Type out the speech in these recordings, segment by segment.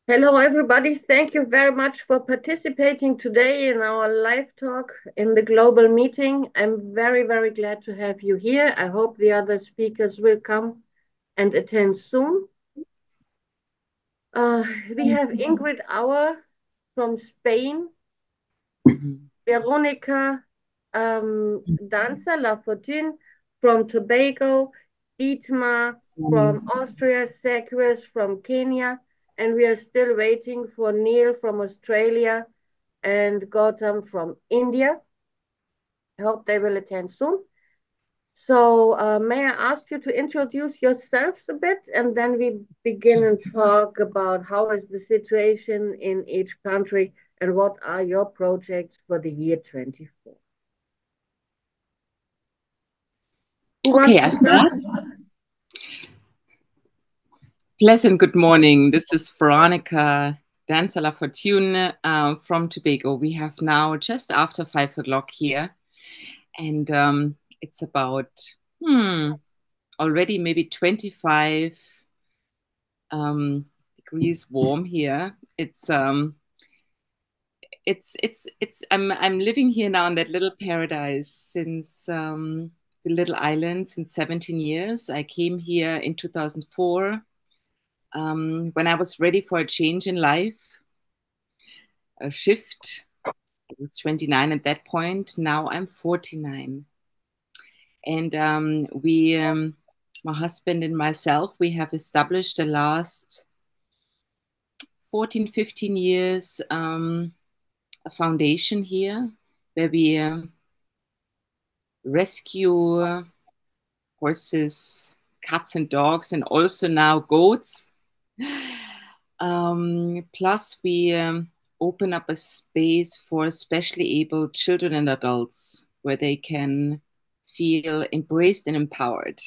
Hello, everybody. Thank you very much for participating today in our live talk in the global meeting. I'm very, very glad to have you here. I hope the other speakers will come and attend soon. We have Ingrid Auer from Spain, Veronika Danzer-La from Tobago, Dietmar from Austria, Zachuas from Kenya, and we are still waiting for Neil from Australia and Gautam from India. I hope they will attend soon. So may I ask you to introduce yourselves a bit, and then we begin and talk about how is the situation in each country and what are your projects for the year 24. Who wants Okay, to I start. Pleasant good morning. This is Veronika Danzer-La from Tobago. We have now just after 5 o'clock here, and it's about already maybe 25 degrees warm here. I'm living here now in that little paradise since the little island since 17 years. I came here in 2004 when I was ready for a change in life, a shift. I was 29 at that point. Now I'm 49. And my husband and myself, we have established the last 14, 15 years a foundation here where we rescue horses, cats and dogs, and also now goats. Plus, we open up a space for especially able children and adults where they can feel embraced and empowered.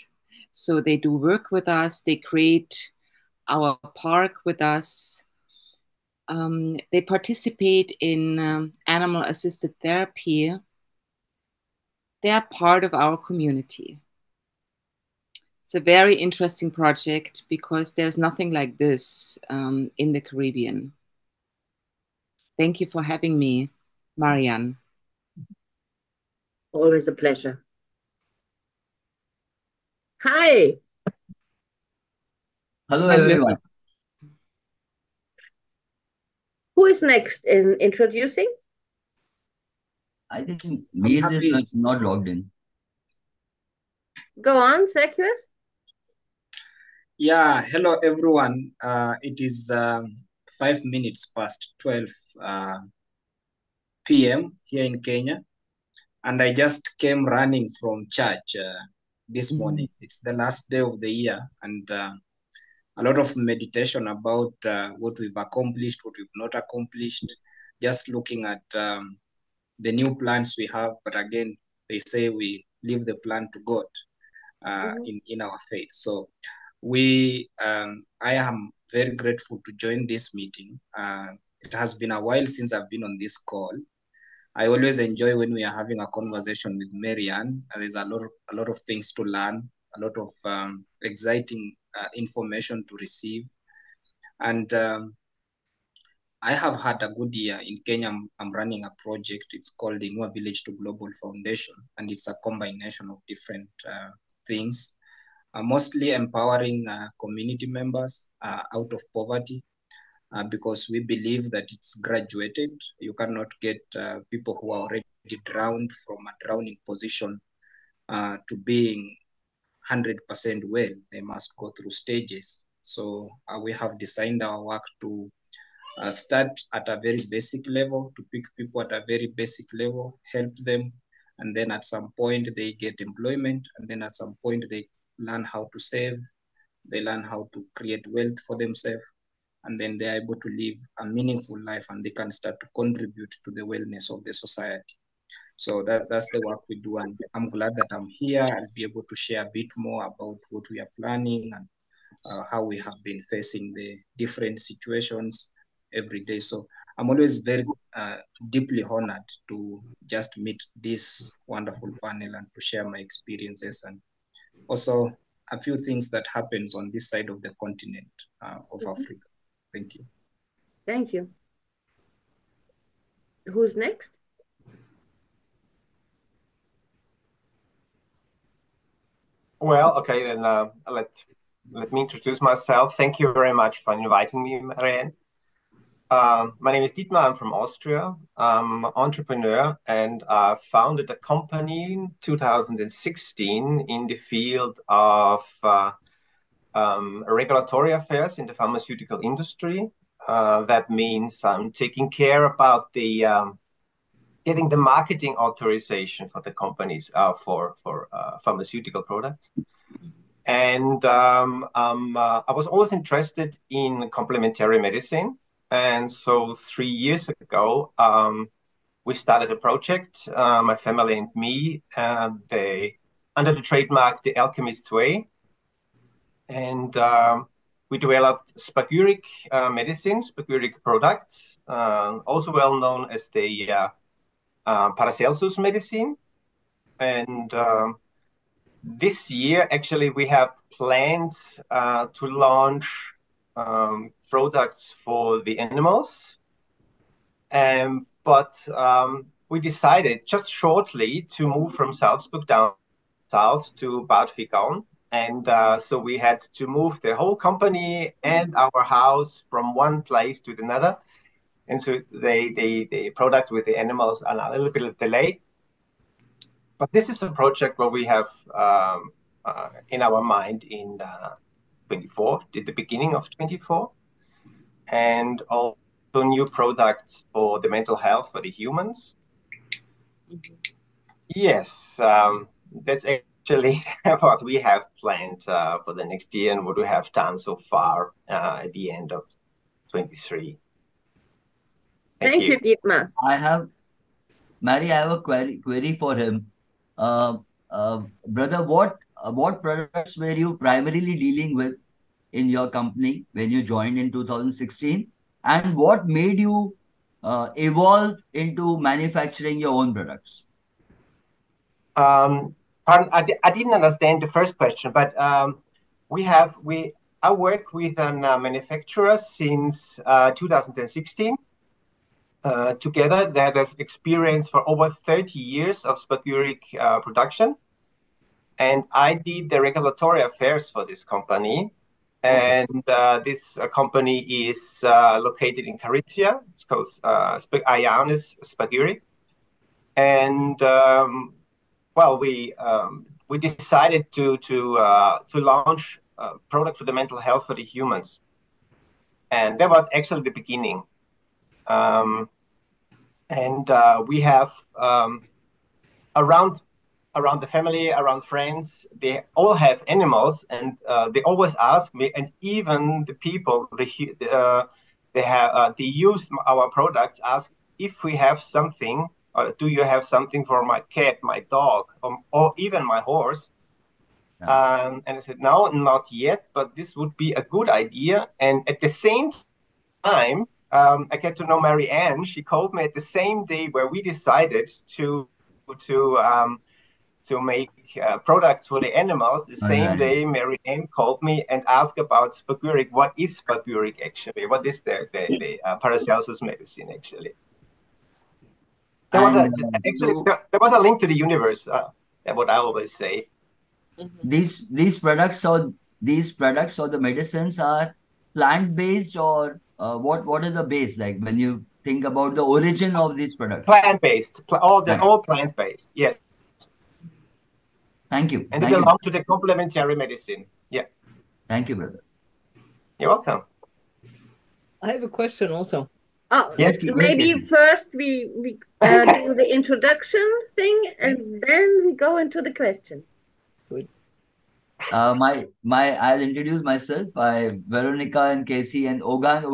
So they do work with us, they create our park with us. They participate in animal assisted therapy. They are part of our community. It's a very interesting project because there's nothing like this in the Caribbean. Thank you for having me, Marianne. Always a pleasure. Hi. Hello, everyone. Who is next in introducing? I think Neil is not logged in. Go on, Zachuas. Yeah, hello everyone. It is 5 minutes past 12 p.m. here in Kenya, and I just came running from church this morning. It's the last day of the year, and a lot of meditation about what we've accomplished, what we've not accomplished, just looking at the new plans we have. But again, they say we leave the plan to God in our faith. So I am very grateful to join this meeting. It has been a while since I've been on this call. I always enjoy when we are having a conversation with Marianne. There's a lot of things to learn, a lot of exciting information to receive. And I have had a good year in Kenya. I'm running a project. It's called the Inua Village to Global Foundation, and it's a combination of different things. Mostly empowering community members out of poverty because we believe that it's graduated. You cannot get people who are already drowned from a drowning position to being 100% well. They must go through stages. So we have designed our work to start at a very basic level, to pick people at a very basic level, help them, and then at some point they get employment, and then at some point they learn how to save, they learn how to create wealth for themselves, and then they're able to live a meaningful life and they can start to contribute to the wellness of the society. So that's the work we do, and I'm glad that I'm here. I'll be able to share a bit more about what we are planning and how we have been facing the different situations every day. So I'm always very deeply honored to just meet this wonderful panel and to share my experiences and also a few things that happens on this side of the continent of Africa. Thank you. Thank you. Who's next? Well, okay, then let me introduce myself. Thank you very much for inviting me, Marianne. My name is Dietmar. I'm from Austria. I'm an entrepreneur, and I founded a company in 2016 in the field of regulatory affairs in the pharmaceutical industry. That means I'm taking care about the getting the marketing authorization for the companies for pharmaceutical products. And I was always interested in complementary medicine. And so 3 years ago, we started a project, my family and me, under the trademark, the Alchemist way. And we developed Spagyric medicine, Spagyric products, also well known as the Paracelsus medicine. And this year, actually, we have plans to launch products for the animals. But we decided just shortly to move from Salzburg down south to Bad Vikaun. And so we had to move the whole company and our house from one place to another. And so the product with the animals are a little bit delayed. But this is a project where we have in our mind in 24, the beginning of 24, and also new products for the mental health for the humans. Mm-hmm. Yes, that's actually what we have planned for the next year and what we have done so far at the end of 23. Thank you, Dietmar. Mary, I have a query for him. Brother, what products were you primarily dealing with in your company when you joined in 2016? And what made you evolve into manufacturing your own products? Pardon, I didn't understand the first question, but I work with a manufacturer since 2016. Together, that has experience for over 30 years of Spagyric production. And I did the regulatory affairs for this company. And this company is located in Carinthia. It's called Ionis Spagyric. And well, we decided to launch a product for the mental health for the humans. And that was actually the beginning. And we have around the family, around friends, they all have animals, and they always ask me, and even the people they use our products, ask if we have something, or do you have something for my cat, my dog, or even my horse? And I said, no, not yet, but this would be a good idea. And at the same time, I get to know Marianne. She called me at the same day where we decided to make products for the animals. The same day, Marianne called me and asked about Spagyric. What is Spagyric actually? What is the Paracelsus medicine actually? There was a link to the universe. What I always say. These products or the medicines are plant-based, or what is the base like when you think about the origin of these products? Plant-based, all plant-based. Yes. Thank you. And they belong to the complementary medicine. Yeah. Thank you, brother. You're welcome. I have a question also. Oh, yes, maybe first we do the introduction thing, and then we go into the questions. Good. I'll introduce myself by Veronika and Kacy and Ogan.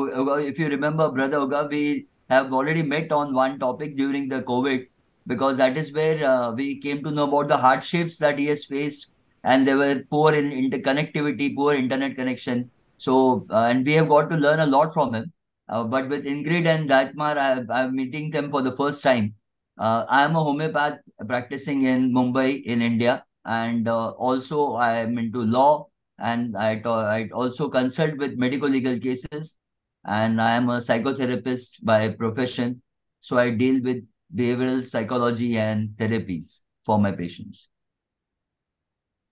If you remember, brother Ogan, we have already met on one topic during the COVID, because that is where we came to know about the hardships that he has faced, and they were poor in interconnectivity, poor internet connection. So, and we have got to learn a lot from him. But with Ingrid and Dietmar, I'm meeting them for the first time. I am a homeopath practicing in Mumbai, in India. And also I am into law, and I also consult with medical legal cases. and I am a psychotherapist by profession. So I deal with behavioral psychology and therapies for my patients.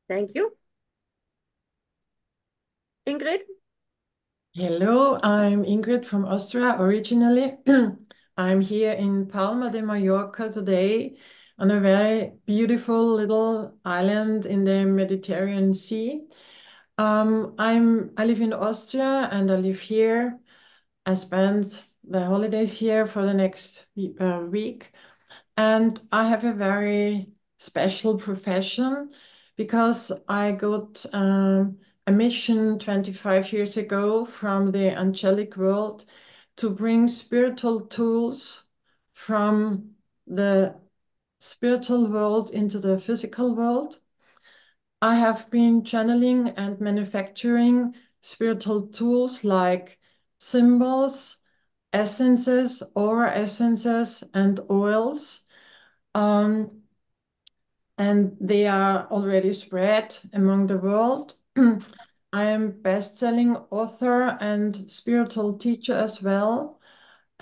Thank you. Ingrid? Hello, I'm Ingrid from Austria originally. I'm here in Palma de Mallorca today on a very beautiful little island in the Mediterranean Sea. I live in Austria and I live here. I spend the holidays here for the next week. And I have a very special profession because I got a mission 25 years ago from the angelic world to bring spiritual tools from the spiritual world into the physical world. I have been channeling and manufacturing spiritual tools like symbols, essences, aura essences, and oils. And they are already spread among the world. I am best-selling author and spiritual teacher as well.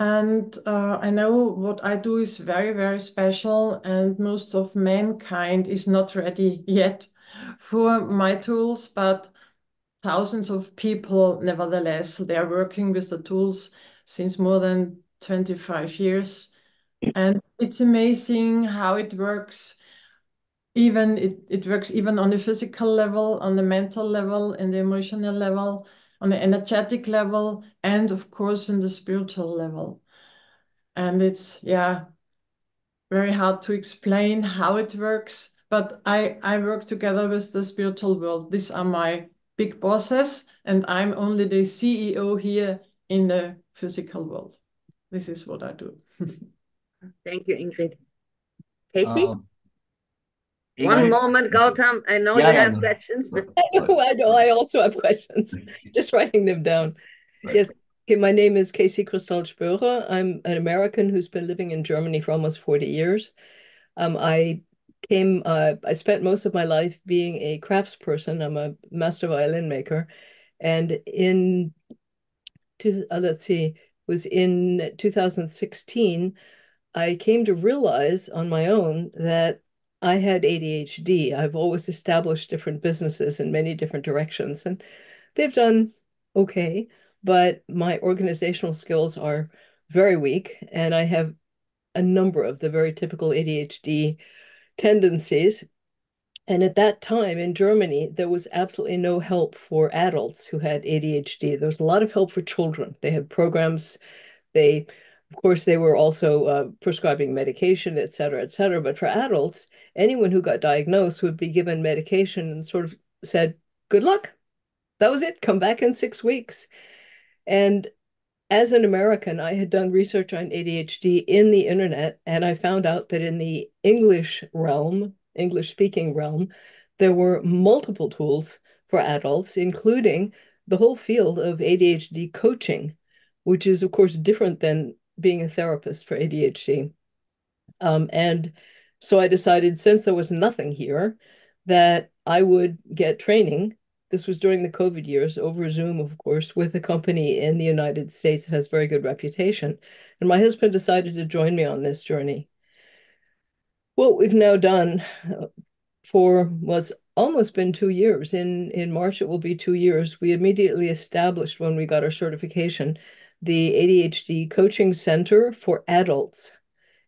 And I know what I do is very, very special, and most of mankind is not ready yet for my tools, but thousands of people, nevertheless, they are working with the tools since more than 25 years. And it's amazing how it works. It works even on the physical level, on the mental level, and the emotional level, on the energetic level, and of course, on the spiritual level. And it's, yeah, very hard to explain how it works, but I work together with the spiritual world. These are my big bosses, and I'm only the CEO here in the physical world. This is what I do. Thank you, Ingrid. Kacy? One Ingrid? moment, Gautam. I know Yeah, you yeah, have no. questions. I know. I also have questions. Just writing them down. Yes. Okay, my name is Kacy Crystal-Spörer. I'm an American who's been living in Germany for almost 40 years. I spent most of my life being a craftsperson. I'm a master violin maker. And let's see, was in 2016, I came to realize on my own that I had ADHD. I've always established different businesses in many different directions, and they've done okay, but my organizational skills are very weak, and I have a number of the very typical ADHD tendencies. And at that time in Germany, there was absolutely no help for adults who had ADHD. There was a lot of help for children. They had programs. Of course, they were also prescribing medication, et cetera, et cetera. But for adults, anyone who got diagnosed would be given medication and sort of said, good luck. That was it. Come back in 6 weeks. And as an American, I had done research on ADHD in the internet, and I found out that in the English realm, English speaking realm, there were multiple tools for adults, including the whole field of ADHD coaching, which is, of course, different than being a therapist for ADHD. And so I decided, since there was nothing here, that I would get training. This was during the COVID years, over Zoom, of course, with a company in the United States that has very good reputation. And my husband decided to join me on this journey. What we've now done for what's almost been 2 years. In March, it will be 2 years. We immediately established, when we got our certification, the ADHD Coaching Center for Adults.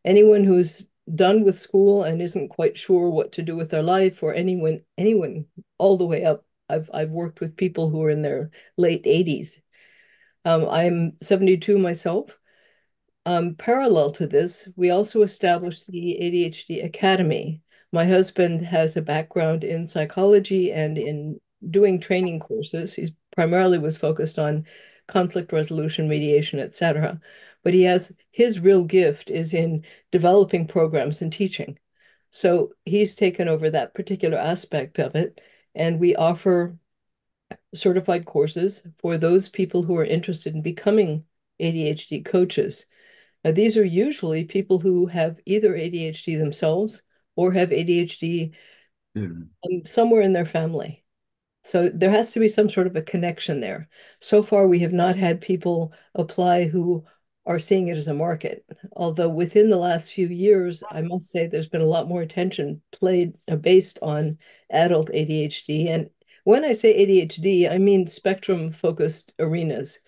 Anyone who's done with school and isn't quite sure what to do with their life, or anyone all the way up. I've worked with people who are in their late 80s. I'm 72 myself. Parallel to this, we also established the ADHD Academy. My husband has a background in psychology and in doing training courses. He primarily was focused on conflict resolution, mediation, etc. But his real gift is in developing programs and teaching. So he's taken over that particular aspect of it, and we offer certified courses for those people who are interested in becoming ADHD coaches. Now, these are usually people who have either ADHD themselves or have ADHD somewhere in their family. So there has to be some sort of a connection there. So far, we have not had people apply who are seeing it as a market. Although within the last few years, I must say there's been a lot more attention based on adult ADHD. And when I say ADHD, I mean spectrum-focused arenas.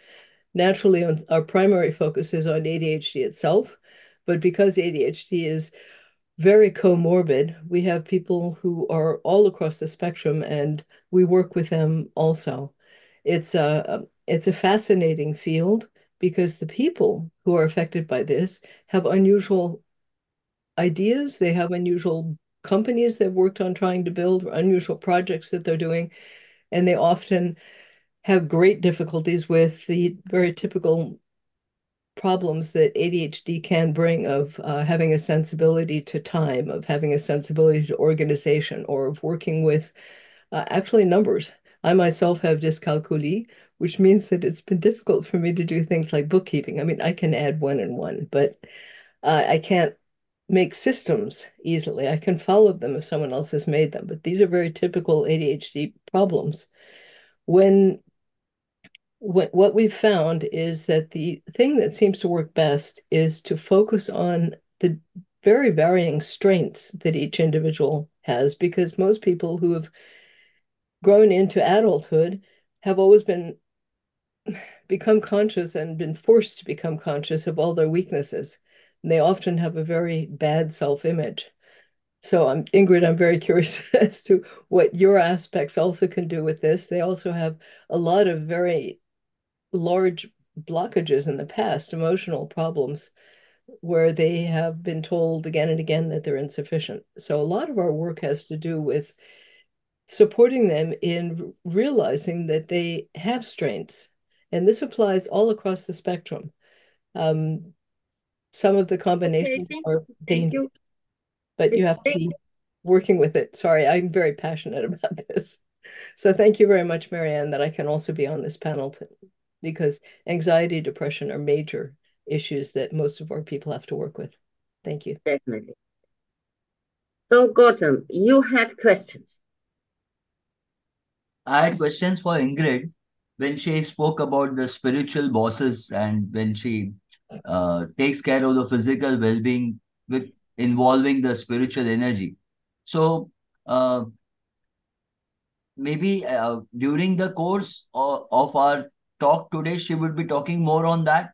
Naturally, our primary focus is on ADHD itself, but because ADHD is very comorbid. We have people who are all across the spectrum, and we work with them also. It's a fascinating field because the people who are affected by this have unusual ideas. They have unusual companies they've worked on trying to build, unusual projects that they're doing, and they often have great difficulties with the very typical problems that ADHD can bring of having a sensibility to time, of having a sensibility to organization, or of working with actually numbers. I myself have dyscalculia, which means that it's been difficult for me to do things like bookkeeping. I mean, I can add one and one, but I can't make systems easily. I can follow them if someone else has made them, but these are very typical ADHD problems. What we've found is that the thing that seems to work best is to focus on the very varying strengths that each individual has, because most people who have grown into adulthood have always become conscious and been forced to become conscious of all their weaknesses. And they often have a very bad self-image. So Ingrid, I'm very curious as to what your aspects also can do with this. They also have a lot of very large blockages in the past, emotional problems, where they have been told again and again that they're insufficient. So a lot of our work has to do with supporting them in realizing that they have strengths. And this applies all across the spectrum. Some of the combinations Kacy, are thank dangerous, you. but you have to be working with it. Sorry, I'm very passionate about this. So thank you very much, Marianne, that I can also be on this panel because anxiety, depression are major issues that most of our people have to work with. Thank you. Definitely. So, Gautam, you had questions. I had questions for Ingrid when she spoke about the spiritual bosses and when she takes care of the physical well-being with involving the spiritual energy. So uh, maybe during the course of our talk today, she would be talking more on that.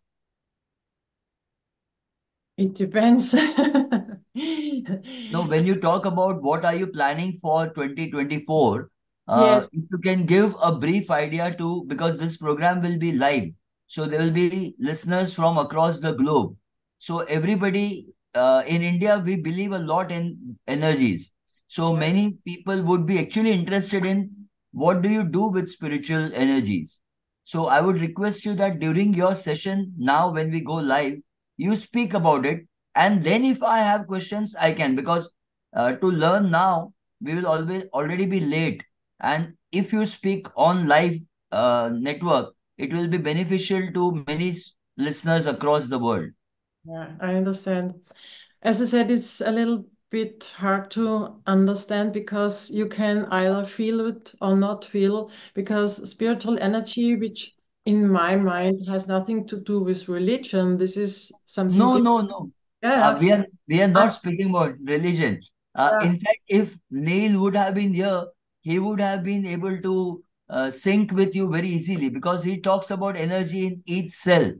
It depends. No, when you talk about what are you planning for 2024, Yes. if you can give a brief idea to, because this program will be live, so there will be listeners from across the globe. So everybody in India, we believe a lot in energies. So many people would be actually interested in what do you do with spiritual energies. So I would request you that during your session now, when we go live, you speak about it, and then if I have questions, I can, because to learn now, we will always already be late. And if you speak on live network, it will be beneficial to many listeners across the world. Yeah, I understand. As I said, it's a little bit hard to understand because you can either feel it or not feel, because spiritual energy, which in my mind has nothing to do with religion, this is something No, different. no, no. Yeah, We are I- not speaking about religion. yeah, In fact, if Neil would have been here, he would have been able to sync with you very easily because he talks about energy in each cell.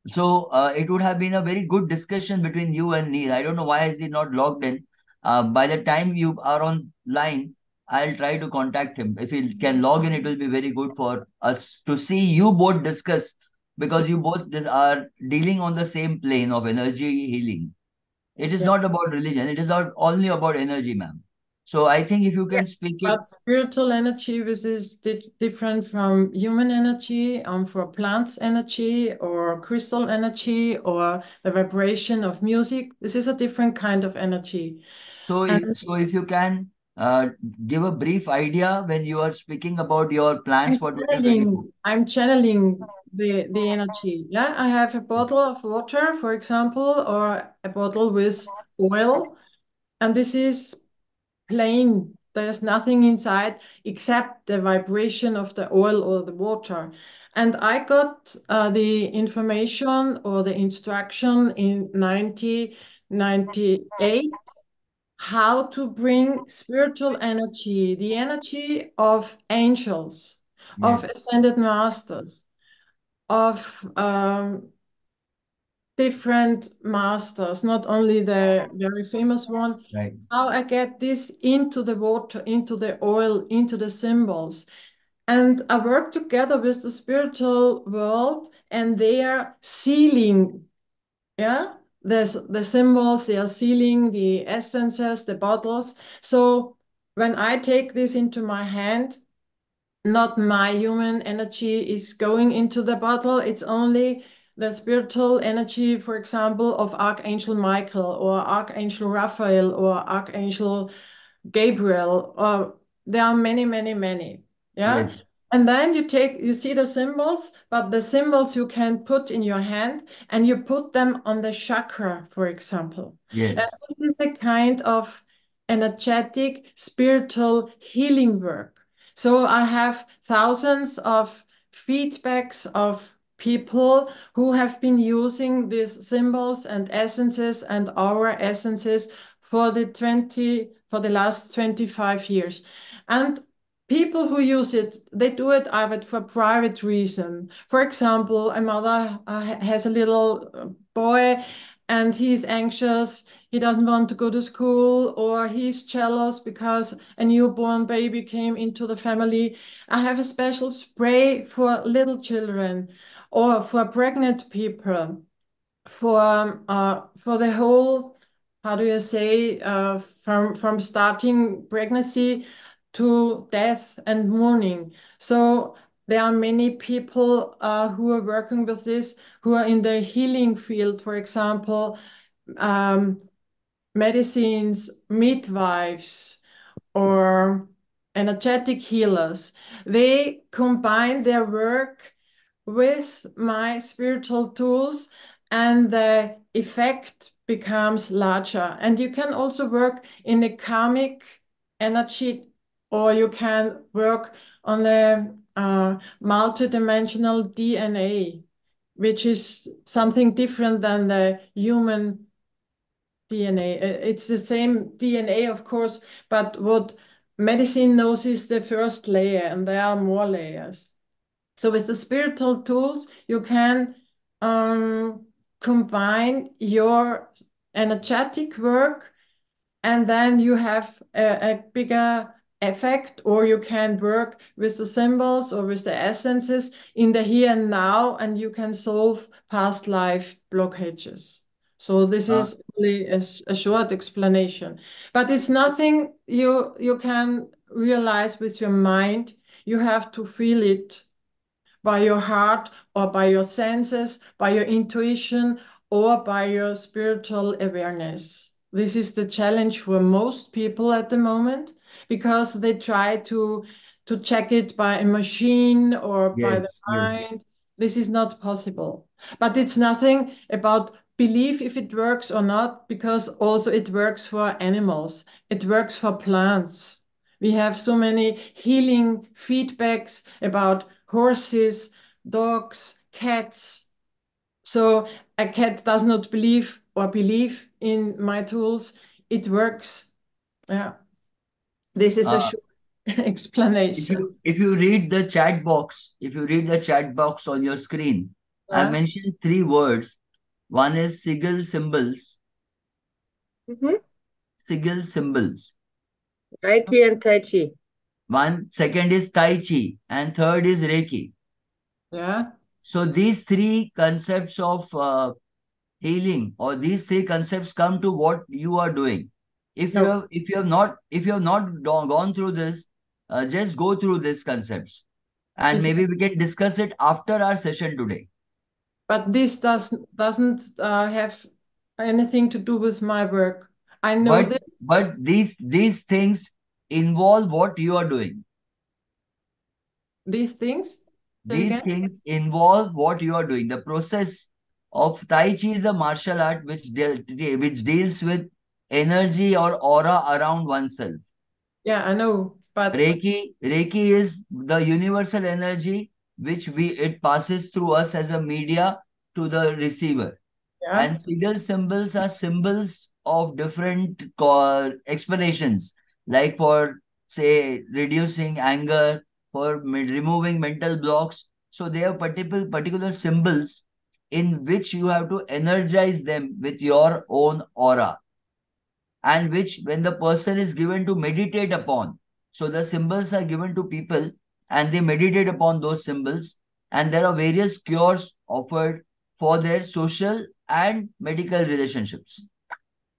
So it would have been a very good discussion between you and Neil. I don't know why is he not logged in. By the time you are on line, I'll try to contact him. If he can log in, it will be very good for us to see you both discuss, because you both are dealing on the same plane of energy healing. It is yeah. not about religion. It is not only about energy, ma'am. So I think if you Yeah. can speak it. But spiritual energy, this is different from human energy, for plants energy or crystal energy or the vibration of music. This is a different kind of energy. So, And if you can uh, give a brief idea when you are speaking about your plans for 2024. I'm channeling the energy. Yeah, I have a bottle of water, for example, or a bottle with oil, and this is plain There's nothing inside except the vibration of the oil or the water. And I got the information or the instruction in 1998 how to bring spiritual energy, the energy of angels, of ascended masters, of different masters, not only the very famous one. Right. How I get this into the water, into the oil, into the symbols. And I work together with the spiritual world, and they are sealing, yeah, the symbols, they are sealing the essences, the bottles. So when I take this into my hand, not my human energy is going into the bottle. It's only the spiritual energy, for example, of Archangel Michael or Archangel Raphael or Archangel Gabriel. Or there are many, many, many. Yeah. Yes. And then you see the symbols, but the symbols you can put in your hand and you put them on the chakra, for example. Yes. And this is a kind of energetic, spiritual healing work. So I have thousands of feedbacks of people who have been using these symbols and essences and our essences for the last 25 years. And people who use it, they do it either for private reason. For example, a mother has a little boy and he's anxious, he doesn't want to go to school, or he's jealous because a newborn baby came into the family. I have a special spray for little children or for pregnant people, for the whole, how do you say, from starting pregnancy to death and mourning. So there are many people who are working with this, who are in the healing field, for example, medicines, midwives, or energetic healers. They combine their work with my spiritual tools, and the effect becomes larger. And you can also work in a karmic energy, or you can work on the multidimensional DNA, which is something different than the human DNA. It's the same DNA, of course, but what medicine knows is the first layer, and there are more layers. So with the spiritual tools, you can combine your energetic work, and then you have a bigger effect, or you can work with the symbols or with the essences in the here and now, and you can solve past life blockages. So this is really a short explanation, but it's nothing you can realize with your mind. You have to feel it by your heart or by your senses, by your intuition, or by your spiritual awareness. This is the challenge for most people at the moment, because they try to check it by a machine or by the mind. This is not possible. But it's nothing about belief if it works or not, because also it works for animals. It works for plants. We have so many healing feedbacks about horses, dogs, cats. So a cat does not believe in my tools. It works. Yeah. This is a short explanation. If you read the chat box, on your screen, I mentioned 3 words. One is sigil symbols. Sigil symbols. Reiki and Tai Chi. Second is Tai Chi, and third is Reiki. Yeah. So these 3 concepts of healing, or these 3 concepts come to what you are doing. If you have not gone through this, just go through these concepts, and maybe we can discuss it after our session today. But this doesn't have anything to do with my work. I know that. But these things involve what you are doing. These things? These things involve what you are doing. The process of Tai Chi is a martial art which deals with energy or aura around oneself. Yeah, I know, but Reiki is the universal energy which it passes through us as a media to the receiver. yeah. And sigil symbols are symbols of different explanations, like for, say, reducing anger, for removing mental blocks. So they are particular symbols in which you have to energize them with your own aura, and which when the person is given to meditate upon. So the symbols are given to people and they meditate upon those symbols, and there are various cures offered for their social and medical relationships.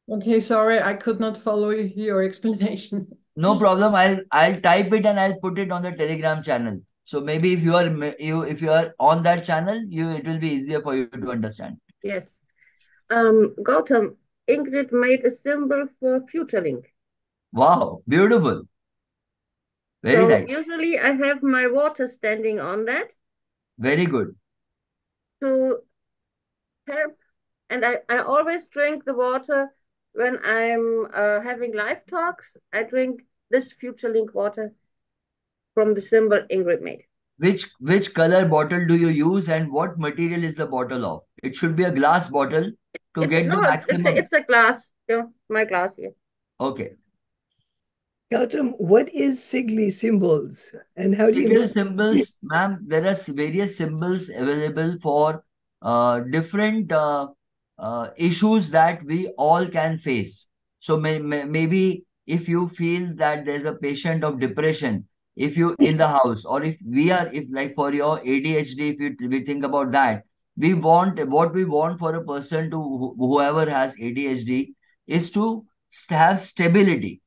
Okay, sorry, I could not follow your explanation. No problem. I'll type it and I'll put it on the Telegram channel. So maybe if you are on that channel, it will be easier for you to understand. Yes. Gautam, Ingrid made a symbol for FutureLink. Wow, beautiful. Very So nice. usually I have my water standing on that Very good. to help, and I always drink the water when I'm having live talks. I drink this FutureLink water from the symbol Ingrid made. Which color bottle do you use and what material is the bottle of? It should be a glass bottle to get the maximum. It's a glass. Yeah, my glass here. Okay. Gautam, what is Sigli symbols and how do you Sigil symbols, ma'am, there are various symbols available for different issues that we all can face. So maybe if you feel that there's a patient of depression, if you in the house, or if like for your ADHD, we think about that, what we want for a person to whoever has ADHD is to have stability.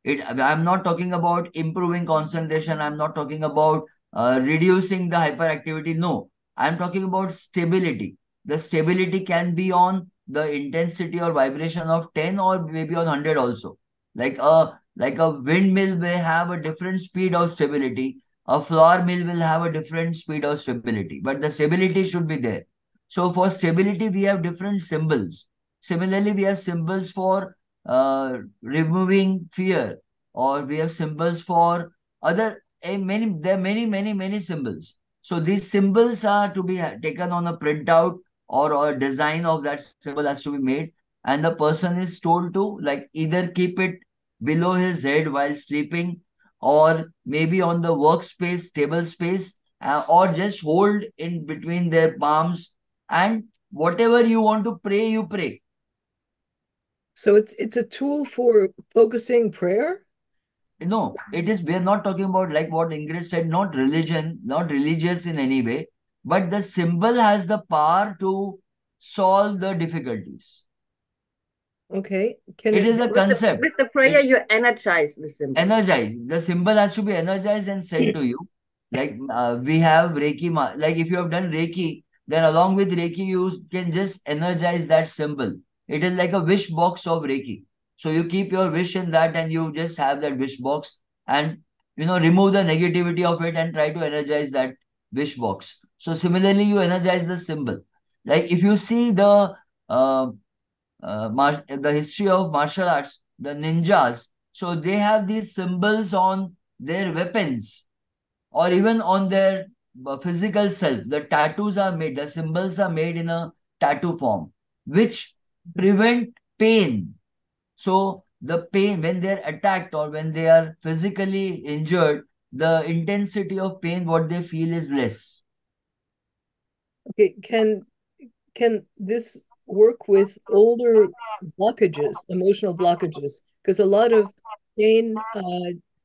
I'm not talking about improving concentration. I'm not talking about reducing the hyperactivity. No, I'm talking about stability. The stability can be on the intensity or vibration of 10 or maybe on 100 also. Like a windmill may have a different speed of stability. A flour mill will have a different speed of stability, but the stability should be there. So for stability, we have different symbols. Similarly, we have symbols for removing fear, or we have symbols for other there are many symbols. So these symbols are to be taken on a printout, or a design of that symbol has to be made, and the person is told to like either keep it below his head while sleeping, or maybe on the workspace table space, or just hold in between their palms, and whatever you want to pray, you pray. So it's a tool for focusing prayer? No, it is, we are not talking about like what Ingrid said, not religion, not religious in any way, but the symbol has the power to solve the difficulties. Okay. It is a concept. With the prayer, you energize the symbol. Energize. The symbol has to be energized and sent to you. Like we have Reiki, like if you have done Reiki, then along with Reiki, you can just energize that symbol. It is like a wish box of Reiki. So you keep your wish in that and you just have that wish box, and remove the negativity of it and try to energize that wish box. So similarly, you energize the symbol. Like if you see the history of martial arts, the ninjas, so they have these symbols on their weapons or even on their physical self. The tattoos are made, the symbols are made in a tattoo form, which prevent pain. So the pain, when they're attacked or when they are physically injured, the intensity of pain, what they feel is less. Okay, can this work with older blockages, emotional blockages? Because a lot of pain,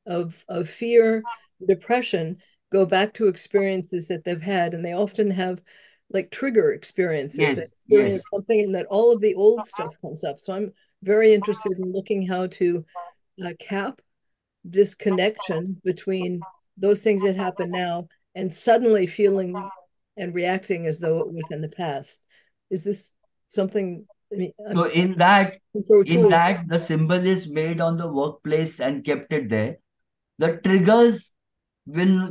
of fear, depression go back to experiences that they've had, and they often have like trigger experiences. They Yes, experience yes. something, and that all of the old stuff comes up. So I'm very interested in looking how to cap this connection between those things that happen now and suddenly feeling and reacting as though it was in the past. Is this something? I mean, So in that, the symbol is made on the workplace and kept it there. The triggers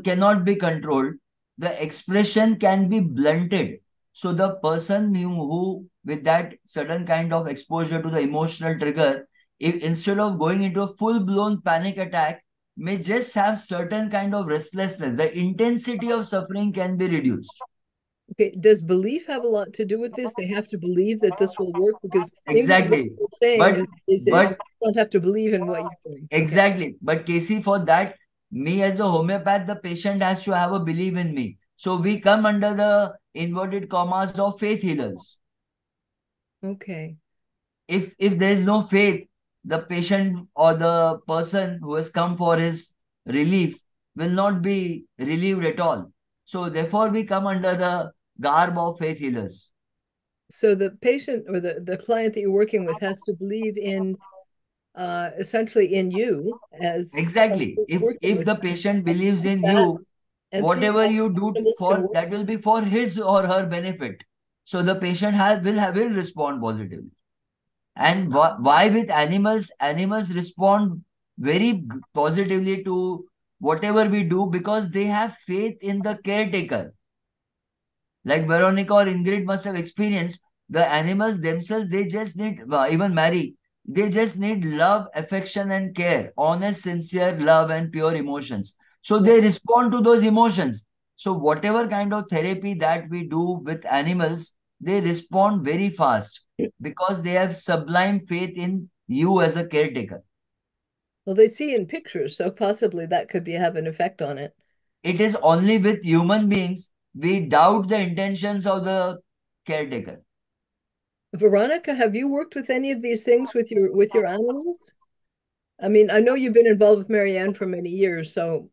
cannot be controlled. The expression can be blunted. So the person who with that sudden kind of exposure to the emotional trigger, if instead of going into a full-blown panic attack, may just have certain kind of restlessness. The intensity of suffering can be reduced. Okay, does belief have a lot to do with this? They have to believe that this will work, because exactly. what you're saying is that but you don't have to believe in what you're doing. Exactly. Okay. But Kacy, for that, me as a homeopath, the patient has to have a belief in me. So we come under the inverted commas of faith healers. Okay. If there is no faith, the patient or the person who has come for his relief will not be relieved at all. So therefore, we come under the garb of faith healers. So the patient or the client that you're working with has to believe in essentially in you as exactly. If the patient believes in you, whatever you do for that will be for his or her benefit. So the patient will respond positively. And why with animals? Animals respond very positively to whatever we do because they have faith in the caretaker. Like Veronika or Ingrid must have experienced, the animals themselves, they just need, even Mary, they just need love, affection, and care, honest, sincere love, and pure emotions. So they respond to those emotions. So whatever kind of therapy that we do with animals, they respond very fast because they have sublime faith in you as a caretaker. Well, they see in pictures, so possibly that could have an effect on it. It is only with human beings we doubt the intentions of the caretaker. Veronika, have you worked with any of these things with your animals? I mean, I know you've been involved with Marianne for many years, so.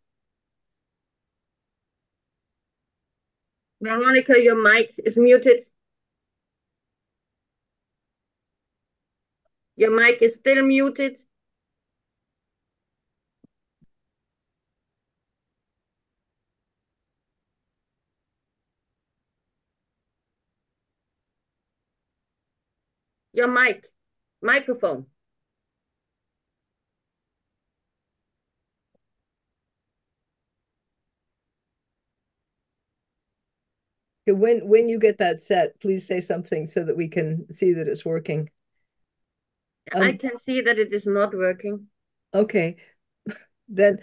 Veronika, your mic is muted. Your mic is still muted. Your microphone. When you get that set, please say something so that we can see that it's working. I can see that it is not working. Okay. Then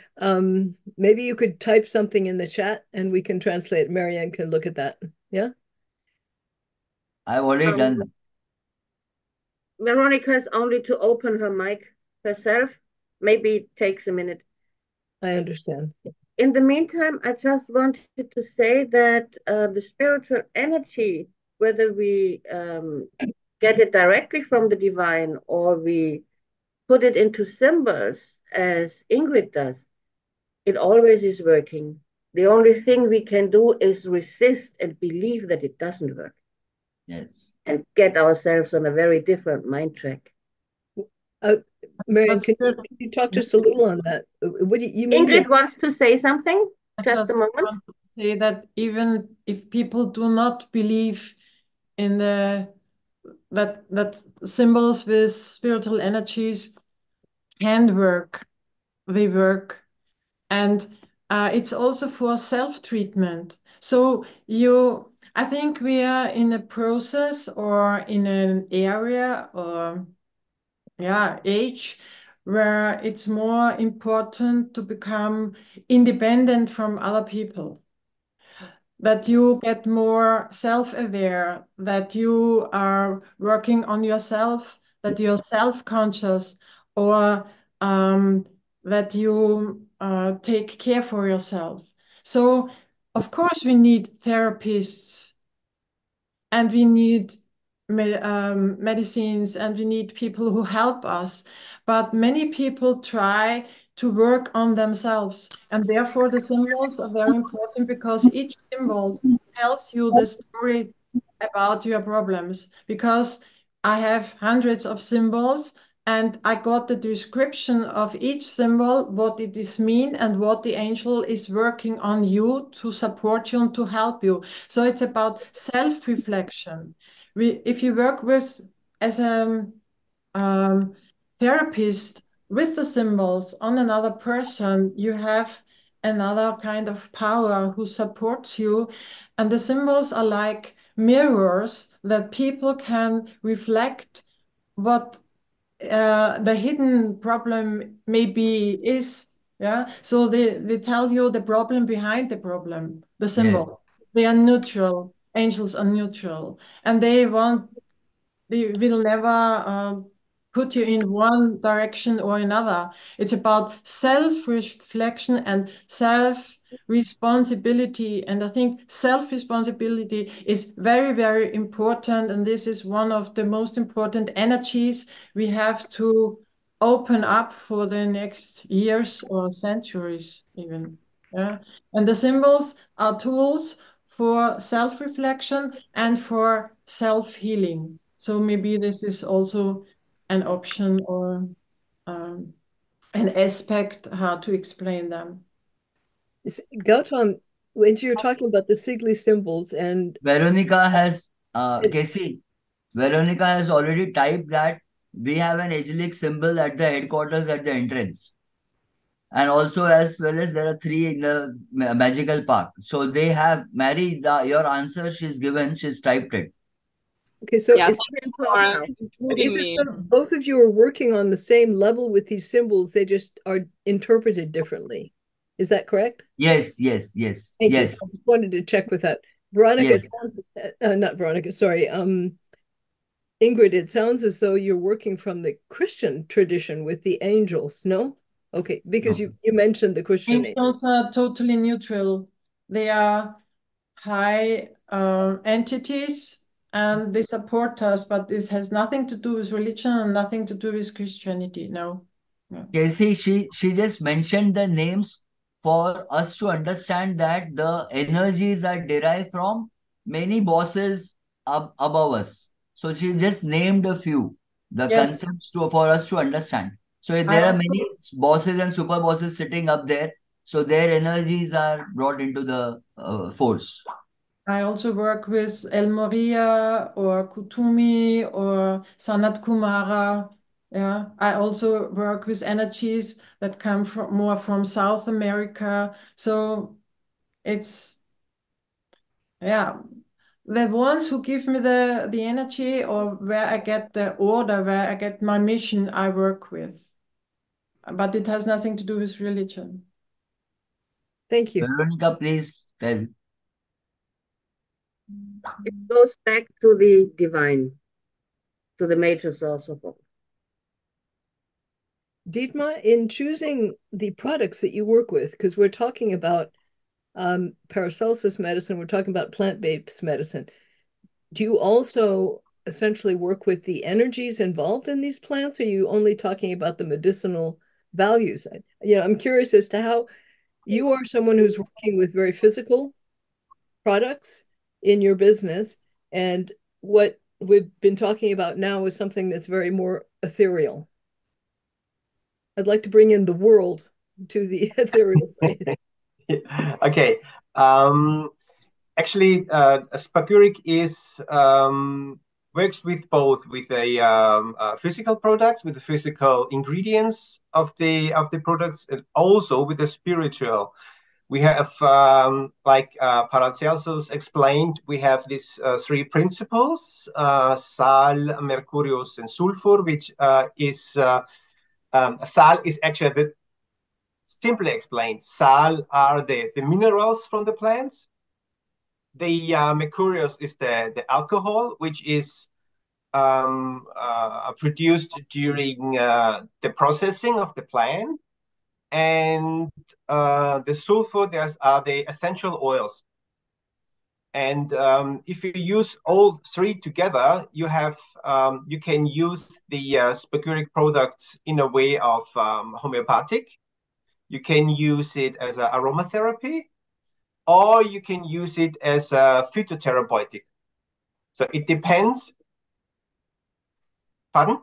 maybe you could type something in the chat and we can translate. Marianne can look at that. Yeah? I've already done that. Veronika has only to open her mic herself. Maybe it takes a minute. I understand. In the meantime, I just wanted to say that the spiritual energy, whether we get it directly from the divine or we put it into symbols, as Ingrid does, it always is working. The only thing we can do is resist and believe that it doesn't work. Yes. And get ourselves on a very different mind track. Marianne, can you talk just a little on that? What do you mean? Ingrid wants to say something. Just a moment. Want to say that even if people do not believe in that symbols with spiritual energies can work, they work, and it's also for self-treatment. So I think we are in a process or in an area or age where it's more important to become independent from other people, that you get more self-aware, that you are working on yourself, that you're self-conscious, or that you take care for yourself. So, of course, we need therapists and we need medicines and we need people who help us. But many people try to work on themselves. And therefore, the symbols are very important because each symbol tells you the story about your problems. Because I have hundreds of symbols and I got the description of each symbol, what it is mean and what the angel is working on you to support you and to help you. So it's about self-reflection. If you work as a therapist with the symbols on another person, you have another kind of power who supports you. And the symbols are like mirrors that people can reflect what the hidden problem maybe is, yeah. So they tell you the problem behind the problem, the symbol. Yes. They are neutral. Angels are neutral, and they will never put you in one direction or another. It's about self-reflection and self-responsibility. And I think self-responsibility is very, very important. And this is one of the most important energies we have to open up for the next years or centuries even. Yeah. And the symbols are tools for self-reflection and for self-healing. So maybe this is also an option or an aspect how to explain them. Gautam, when you're talking about the Sigli symbols and Veronika has, Kacy, Veronika has already typed that we have an angelic symbol at the headquarters at the entrance. And also, as well as there are 3 in the magical park. So they have, Mary, your answer she's given, she's typed it. okay, so Yeah, is, for including is it me. so both of you are working on the same level with these symbols, they just are interpreted differently? Is that correct? Yes, yes, yes, Thank yes. you. I just wanted to check with that. Veronika, Yes. it sounds, not Veronika, sorry. Ingrid, it sounds as though you're working from the Christian tradition with the angels, no? Okay, because No. you mentioned the Christian. Angels are totally neutral. They are high entities and they support us, but this has nothing to do with religion and nothing to do with Christianity. No. No. Kacy, she just mentioned the names for us to understand that the energies are derived from many bosses above us. So she just named a few, the Yes. concepts for us to understand. So I there are also, many bosses and super bosses sitting up there. So their energies are brought into the force. I also work with El Moria or Kutumi or Sanat Kumara. Yeah, I also work with energies that come from more from South America. So it's, yeah, the ones who give me the energy or where I get the order, where I get my mission, I work with. But it has nothing to do with religion. Thank you. Veronika, please tell. It goes back to the divine, to the major source of all. Dietmar, in choosing the products that you work with, because we're talking about Paracelsus medicine, we're talking about plant-based medicine, do you also essentially work with the energies involved in these plants, or are you only talking about the medicinal values? I'm curious as to how you are someone who's working with very physical products in your business, and what we've been talking about now is something that's very more ethereal. I'd like to bring in the world to the ethereal plane. Okay. Actually, Spagyric is works with both with a physical products, with the physical ingredients of the products, and also with the spiritual. We have, like Paracelsus explained, we have these 3 principles: sal, mercurius, and sulfur, which is sal is actually the simply explained. Sal are the minerals from the plants. The mercurius is the alcohol, which is produced during the processing of the plant. And the sulfur, are the essential oils. And if you use all 3 together, you can use the Spagyric products in a way of homeopathic. You can use it as an aromatherapy, or you can use it as a phytotherapeutic. So it depends. Pardon?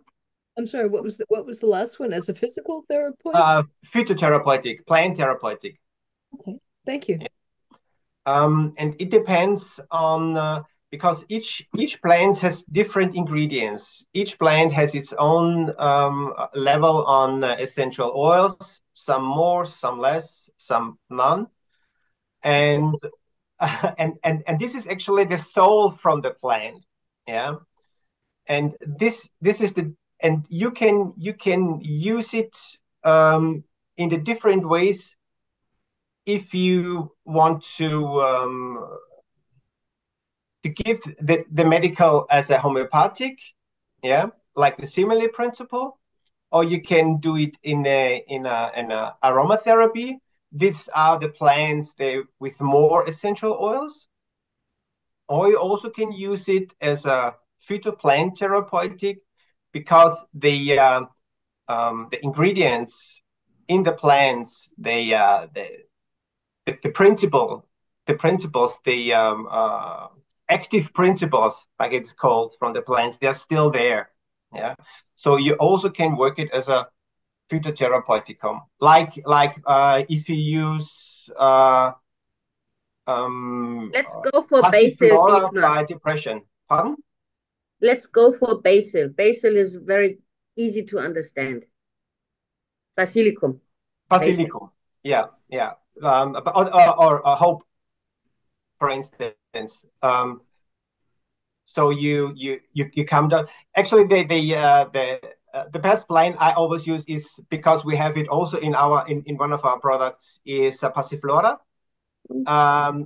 I'm sorry, what was the last one? As a physical therapeutic? Phytotherapeutic, plant therapeutic. Okay, thank you. Yeah. And it depends on because each plant has different ingredients. Each plant has its own level on essential oils. Some more, some less, some none. And and this is actually the soul from the plant. Yeah. And this is and you can use it in the different ways if you want to give the medical as a homeopathic, yeah, like the simile principle, or you can do it in a aromatherapy. These are the plants with more essential oils. Or you also can use it as a phytoplant therapeutic, because the ingredients in the plants, the principles, the active principles, like it's called, from the plants, they're still there. Yeah. So you also can work it as a phytotherapeuticum, like if you use let's go for basil, Passiflora Dietmar. by depression. Pardon? Let's go for basil. Basil is very easy to understand. Basilicum. Basilicum. Yeah, yeah. Or hope, for instance. So you come down. Actually, the best plant I always use is, because we have it also in one of our products, is Passiflora.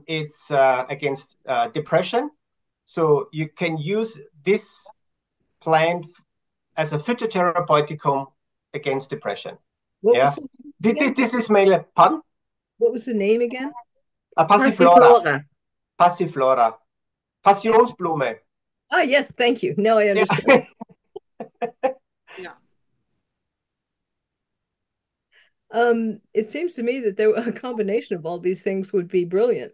It's against depression. So you can use this plant as a phytotherapeuticum against depression. Yeah. This is mainly, pardon? What was the name again? Passiflora. Passiflora. Passionsblume. Ah, yes, thank you. Now I understand. Yeah. It seems to me that a combination of all these things would be brilliant.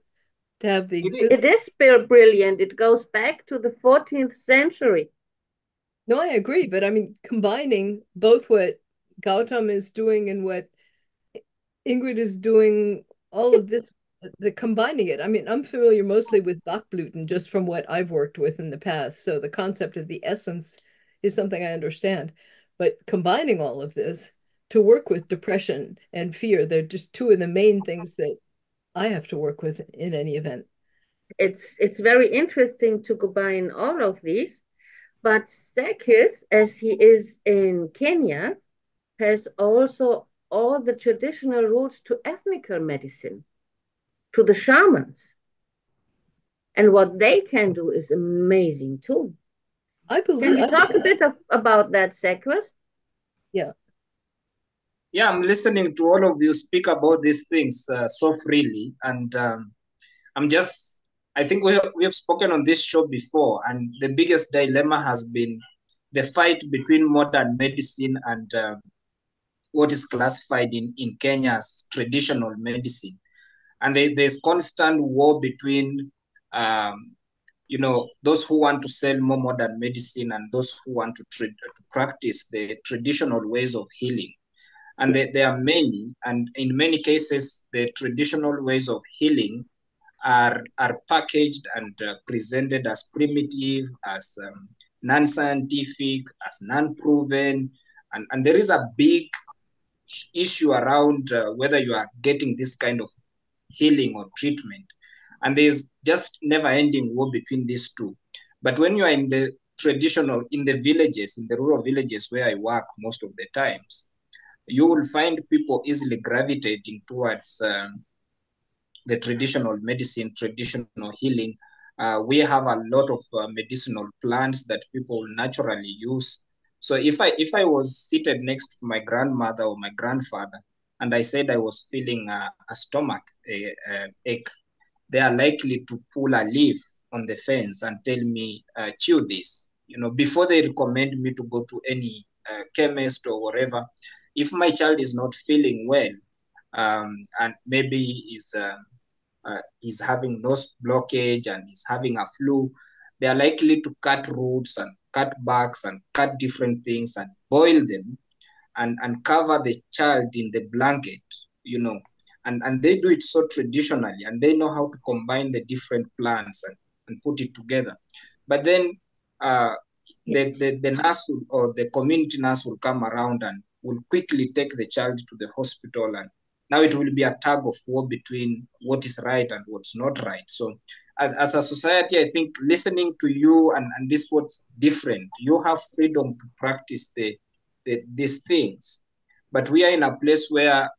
To have the it is brilliant. It goes back to the 14th century. No, I agree, but I mean, combining both what Gautam is doing and what Ingrid is doing, all of this, combining it. I mean, I'm familiar mostly with Bachblüten just from what I've worked with in the past. So the concept of the essence is something I understand. But combining all of this to work with depression and fear, they're just two of the main things that I have to work with in any event. It's very interesting to combine all of these. But Zachuas, as he is in Kenya, has also all the traditional roots to ethnical medicine, to the shamans. And what they can do is amazing too. I believe. Can you talk a bit about that, Zachuas? Yeah. Yeah, I'm listening to all of you speak about these things so freely, and I think we have spoken on this show before, and the biggest dilemma has been the fight between modern medicine and what is classified in Kenya as traditional medicine. And there's constant war between, those who want to sell more modern medicine and those who want to practice the traditional ways of healing. And there are many, and in many cases, the traditional ways of healing are packaged and presented as primitive, as non-scientific, as non-proven, and there is a big issue around whether you are getting this kind of healing or treatment, and there's just never-ending war between these two. But when you are in the villages, in the rural villages where I work most of the times, you will find people easily gravitating towards the traditional medicine, traditional healing. We have a lot of medicinal plants that people naturally use. So if I was seated next to my grandmother or my grandfather, and I said I was feeling a stomach ache, they are likely to pull a leaf on the fence and tell me, chew this, before they recommend me to go to any chemist or whatever. If my child is not feeling well, and maybe is having nose blockage and is having a flu, they are likely to cut roots and cut barks and cut different things and boil them and cover the child in the blanket, and they do it so traditionally, and they know how to combine the different plants and put it together. But then the nurse or the community nurse will come around and will quickly take the child to the hospital, and now it will be a tug of war between what is right and what's not right. So as a society, I think listening to you and this what's different, you have freedom to practice these things. But we are in a place where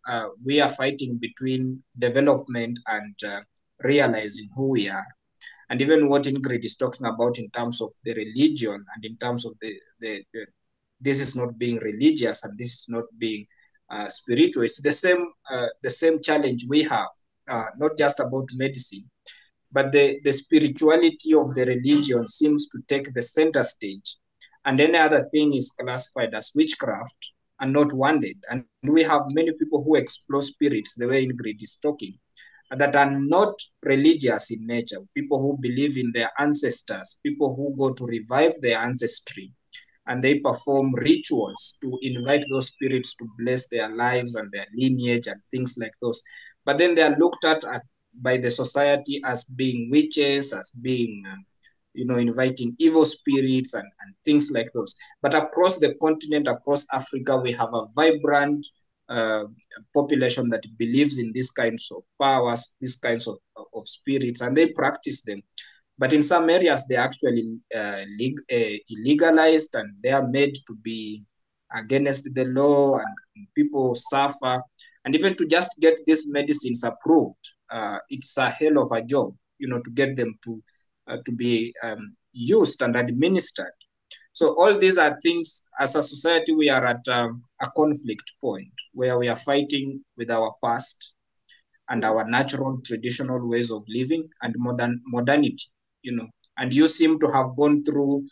we are fighting between development and realizing who we are. And even what Ingrid is talking about in terms of the religion and in terms of the this is not being religious and this is not being spiritual. It's the same challenge we have, not just about medicine, but the spirituality of the religion seems to take the center stage, and any other thing is classified as witchcraft and not wanted. And we have many people who explore spirits the way Ingrid is talking, that are not religious in nature, people who believe in their ancestors, people who go to revive their ancestry, and they perform rituals to invite those spirits to bless their lives and their lineage and things like those. But then they are looked at by the society as being witches, as being, inviting evil spirits and things like those. But across the continent, across Africa, we have a vibrant population that believes in these kinds of powers, these kinds of spirits, and they practice them. But in some areas, they're actually illegalized, and they are made to be against the law, and people suffer. And even to just get these medicines approved, it's a hell of a job, to get them to be used and administered. So all these are things, as a society, we are at a conflict point where we are fighting with our past and our natural traditional ways of living and modernity, and you seem to have gone through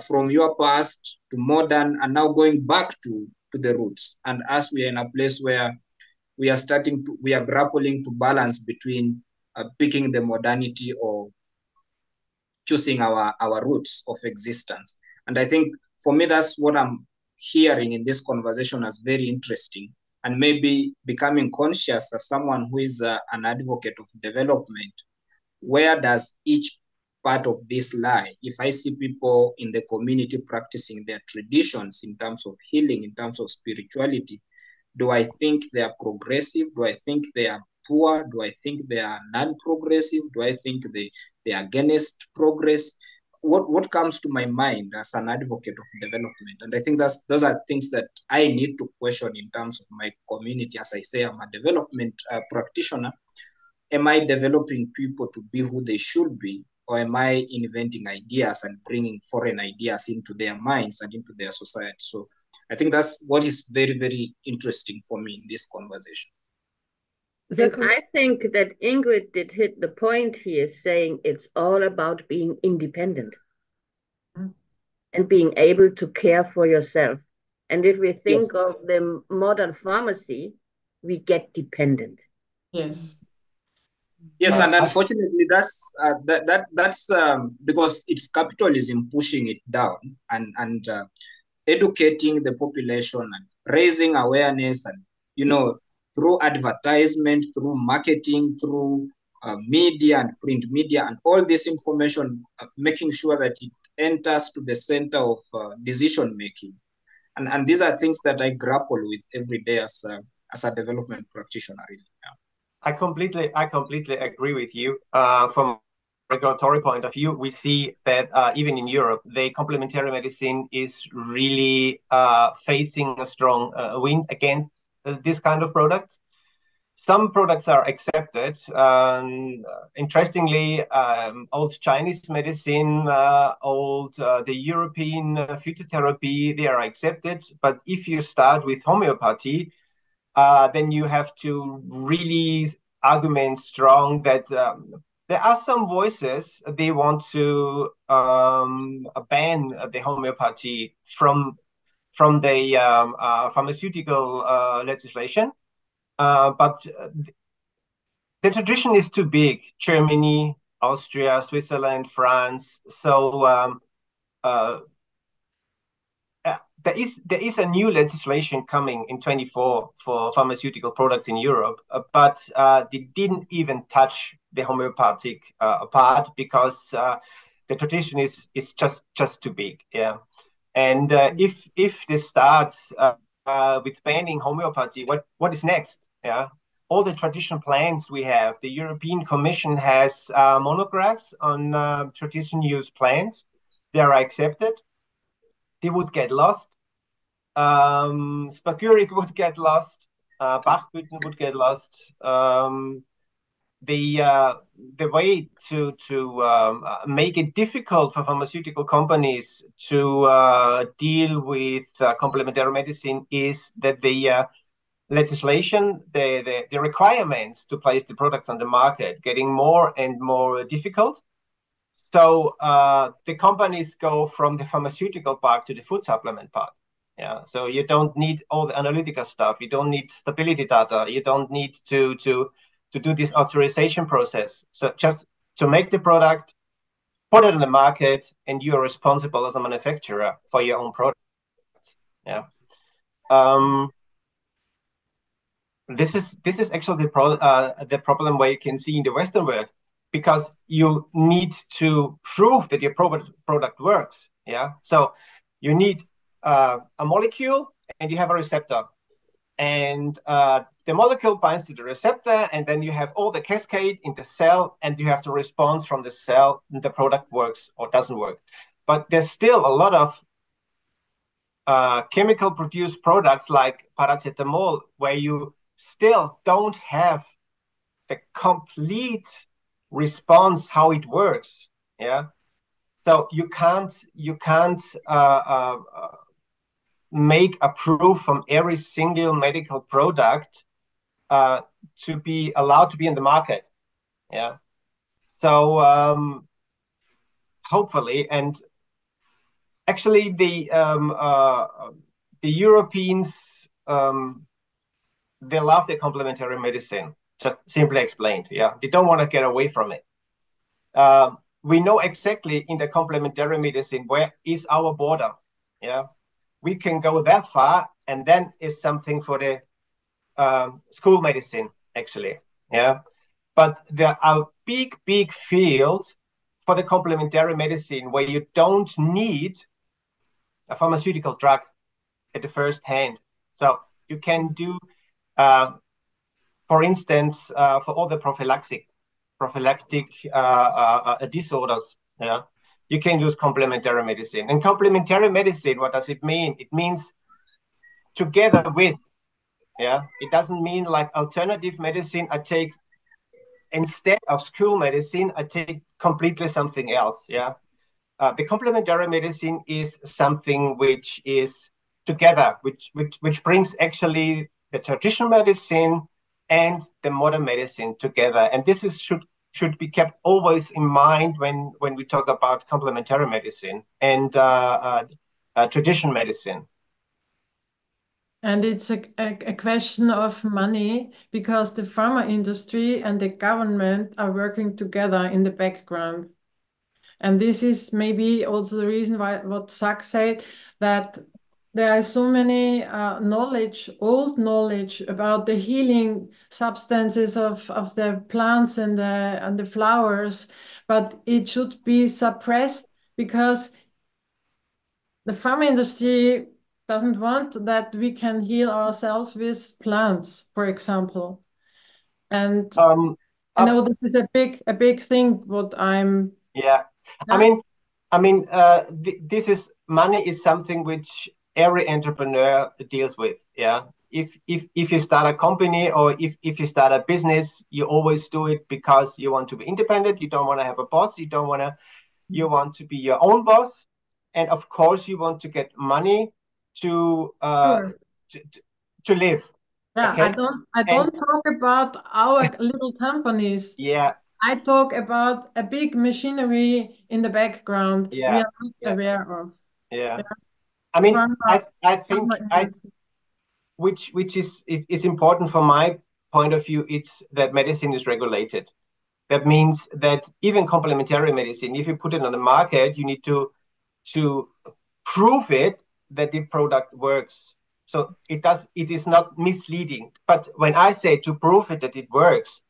from your past to modern and now going back to the roots. And as we are in a place where we are grappling to balance between picking the modernity or choosing our roots of existence. And I think for me, that's what I'm hearing in this conversation as very interesting, and maybe becoming conscious as someone who is an advocate of development. Where does each part of this lie? If I see people in the community practicing their traditions in terms of healing, in terms of spirituality, do I think they are progressive? Do I think they are poor? Do I think they are non-progressive? Do I think they are against progress? What comes to my mind as an advocate of development? And I think those are things that I need to question in terms of my community. As I say, I'm a development practitioner. Am I developing people to be who they should be? Or am I inventing ideas and bringing foreign ideas into their minds and into their society? So I think that's what is very, very interesting for me in this conversation. And I think that Ingrid did hit the point here, saying it's all about being independent and being able to care for yourself. And if we think of the modern pharmacy, we get dependent. Yes. Yes, and unfortunately, that's because it's capitalism pushing it down and educating the population and raising awareness, and through advertisement, through marketing, through media and print media, and all this information, making sure that it enters to the center of decision making. And these are things that I grapple with every day as a development practitioner. Really. Yeah. I completely agree with you. From a regulatory point of view, we see that even in Europe, the complementary medicine is really facing a strong wind against this kind of products. Some products are accepted. Interestingly, old Chinese medicine, the European phytotherapy, they are accepted. But if you start with homeopathy, then you have to really argument strong that there are some voices, they want to ban the homeopathy from the pharmaceutical legislation. But the tradition is too big. Germany, Austria, Switzerland, France. So there is a new legislation coming in 2024 for pharmaceutical products in Europe, but they didn't even touch the homeopathic part because the tradition is just too big. Yeah, and if this starts with banning homeopathy, what is next? Yeah, all the traditional plants we have. The European Commission has monographs on traditional use plants. They are accepted. They would get lost. Spagyric would get lost. Bachblüten would get lost. The way to make it difficult for pharmaceutical companies to deal with complementary medicine is that the legislation, the requirements to place the products on the market, getting more and more difficult. So the companies go from the pharmaceutical part to the food supplement part. Yeah, so you don't need all the analytical stuff. You don't need stability data. You don't need to do this authorization process. So just to make the product, put it on the market, and you are responsible as a manufacturer for your own product. Yeah. This is actually the problem where you can see in the Western world, because you need to prove that your product works. Yeah. So you need a molecule and you have a receptor. And the molecule binds to the receptor, and then you have all the cascade in the cell, and you have to respond from the cell, and the product works or doesn't work. But there's still a lot of chemical produced products like paracetamol, where you still don't have the complete response how it works. Yeah. So you can't make a proof from every single medical product to be allowed to be in the market. Yeah. So hopefully, and actually the Europeans, they love the complementary medicine, just simply explained. Yeah. They don't want to get away from it. We know exactly in the complementary medicine where is our border. Yeah. We can go that far, and then is something for the school medicine, actually. Yeah. But there are big field for the complementary medicine where you don't need a pharmaceutical drug at the first hand. So you can do, for instance, for all the prophylactic disorders. Yeah. You can use complementary medicine. And complementary medicine, what does it mean? It means together with. Yeah. It doesn't mean like alternative medicine. I take, instead of school medicine, I take completely something else. Yeah. The complementary medicine is something which is together, which brings actually the traditional medicine and the modern medicine together. And this is should be kept always in mind when we talk about complementary medicine and traditional medicine. And it's a question of money, because the pharma industry and the government are working together in the background. And this is maybe also the reason why what Zach said, that there are so many old knowledge about the healing substances of the plants and the flowers, but it should be suppressed because the pharma industry doesn't want that we can heal ourselves with plants, for example. And I know this is a big thing. What I'm. Yeah. I mean, this is money is something which every entrepreneur deals with. Yeah. If you start a company or if you start a business, you always do it because you want to be independent. You don't want to have a boss. You want to be your own boss. And of course, you want to get money to live. Yeah, okay? I don't talk about our little companies. Yeah. I talk about a big machinery in the background we are not aware of. Yeah. I mean, I think which is important from my point of view, it's that medicine is regulated. That means that even complementary medicine, if you put it on the market, you need to prove it that the product works. So it is not misleading. But when I say to prove it that it works,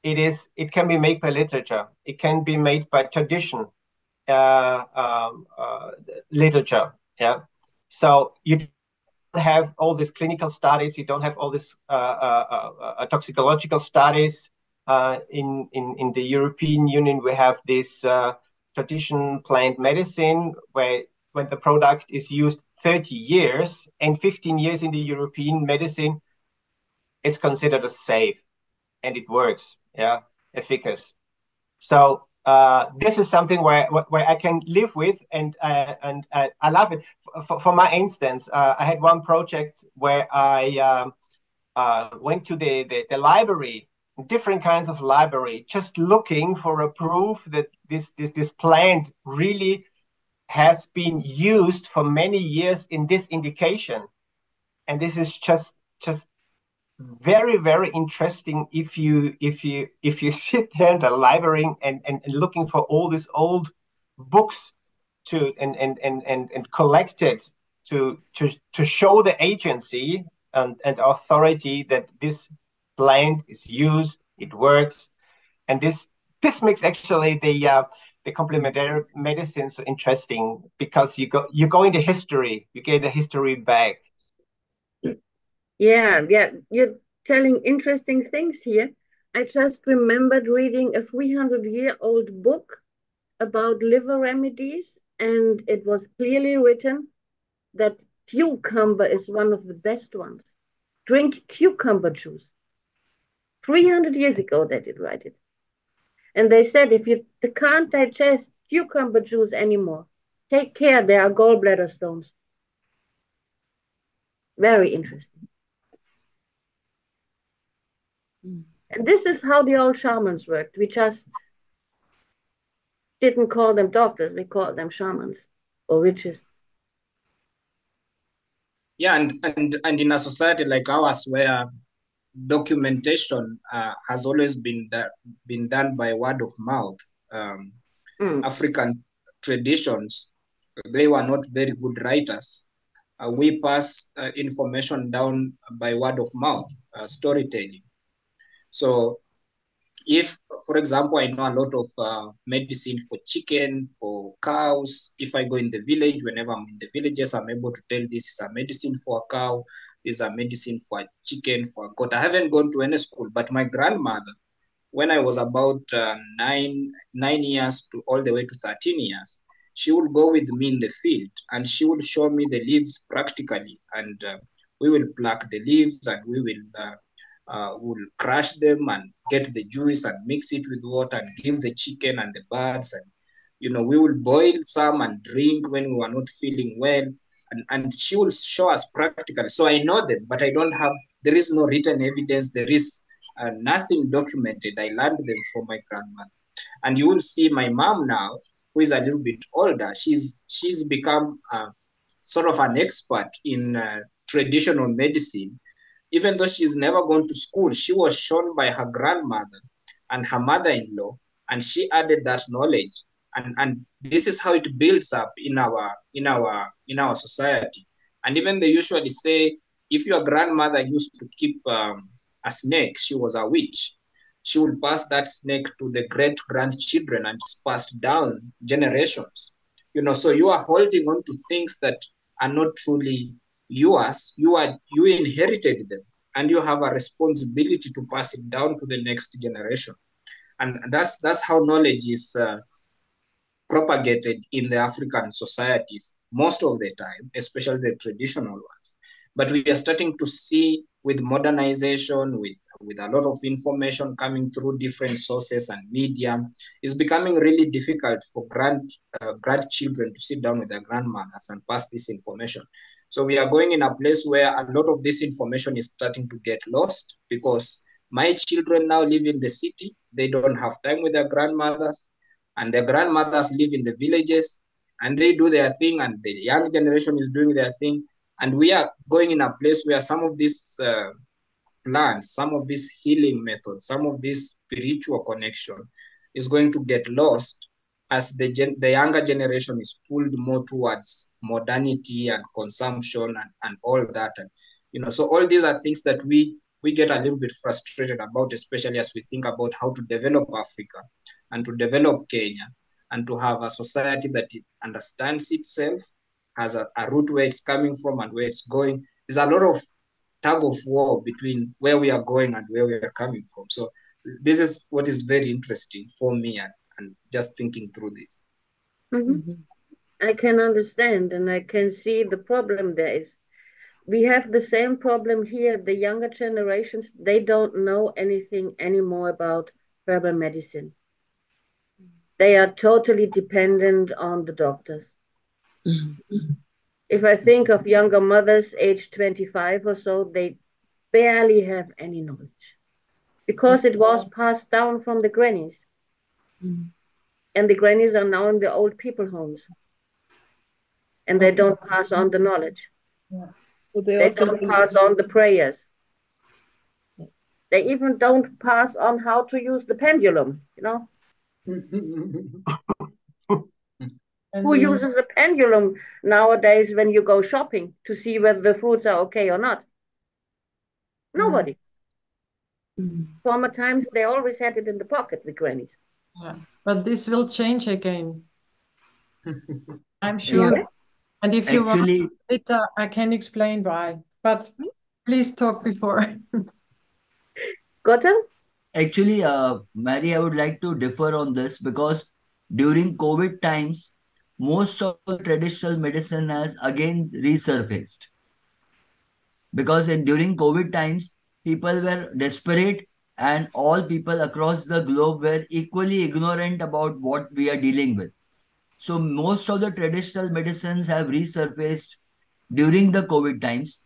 it can be made by literature. It can be made by tradition literature. Yeah. So you have all these clinical studies, you don't have all these toxicological studies. In the European Union, we have this traditional plant medicine where when the product is used 30 years and 15 years in the European medicine, it's considered as safe and it works, yeah, efficacious. So this is something where I can live with, and I love it. For my instance, I had one project where I went to the library, different kinds of library, just looking for a proof that this plant really has been used for many years in this indication. And this is just very, very interesting if you sit there in the library and looking for all these old books and collect it to show the agency and authority that this plant is used, it works. And this makes actually the complementary medicine so interesting, because you go into history, you get the history back. Yeah, you're telling interesting things here. I just remembered reading a 300-year-old book about liver remedies, and it was clearly written that cucumber is one of the best ones. Drink cucumber juice. 300 years ago they did write it. And they said if you can't digest cucumber juice anymore, take care, there are gallbladder stones. Very interesting. And this is how the old shamans worked. We just didn't call them doctors, we called them shamans or witches. Yeah, and in a society like ours, where documentation has always been done by word of mouth, African traditions, they were not very good writers. We pass information down by word of mouth, storytelling. So if, for example, I know a lot of medicine for chicken, for cows, if I go in the village, whenever I'm in the villages, I'm able to tell this is a medicine for a cow, this is a medicine for a chicken, for a goat. I haven't gone to any school, but my grandmother, when I was about 9 years to all the way to 13 years, she would go with me in the field and she would show me the leaves practically. And we will pluck the leaves and we will crush them and get the juice and mix it with water and give the chicken and the birds. And, we will boil some and drink when we were not feeling well. And she will show us practically. So I know them, but there is no written evidence. There is nothing documented. I learned them from my grandmother. And you will see my mom now, who is a little bit older. She's become sort of an expert in traditional medicine. Even though she's never gone to school, she was shown by her grandmother and her mother-in-law, and she added that knowledge. And this is how it builds up in our society. And even they usually say, if your grandmother used to keep a snake, she was a witch. She would pass that snake to the great-grandchildren, and it's passed down generations. So you are holding on to things that are not truly yours. You inherited them, and you have a responsibility to pass it down to the next generation. And that's how knowledge is propagated in the African societies most of the time, especially the traditional ones. But we are starting to see, with modernization, with a lot of information coming through different sources and media, it's becoming really difficult for grandchildren to sit down with their grandmothers and pass this information. So we are going in a place where a lot of this information is starting to get lost, because my children now live in the city. They don't have time with their grandmothers, and their grandmothers live in the villages, and they do their thing, and the young generation is doing their thing. And we are going in a place where some of these plants, some of these healing methods, some of this spiritual connection is going to get lost as the younger generation is pulled more towards modernity and consumption and all that. And, so all these are things that we get a little bit frustrated about, especially as we think about how to develop Africa and to develop Kenya and to have a society that understands itself, has a route where it's coming from and where it's going. There's a lot of tug of war between where we are going and where we are coming from. So this is what is very interesting for me, and just thinking through this. I can understand and I can see the problem there is. We have the same problem here. The younger generations, they don't know anything anymore about herbal medicine. They are totally dependent on the doctors. If I think of younger mothers, age 25 or so, they barely have any knowledge because it was passed down from the grannies. And the grannies are now in the old people homes. And they don't pass on the knowledge. Yeah. Well, They don't pass on the prayers. They even don't pass on how to use the pendulum, you know? Who uses a pendulum nowadays when you go shopping to see whether the fruits are okay or not? Nobody. Former times, they always had it in the pocket, the grannies. Yeah. But this will change again. I'm sure. Yeah. And if you want later, I can explain why. But please talk before. Gautam? Actually, Mary, I would like to differ on this because during COVID times, most of the traditional medicine has again resurfaced. Because during COVID times, people were desperate and all people across the globe were equally ignorant about what we are dealing with. So most of the traditional medicines have resurfaced during the COVID times,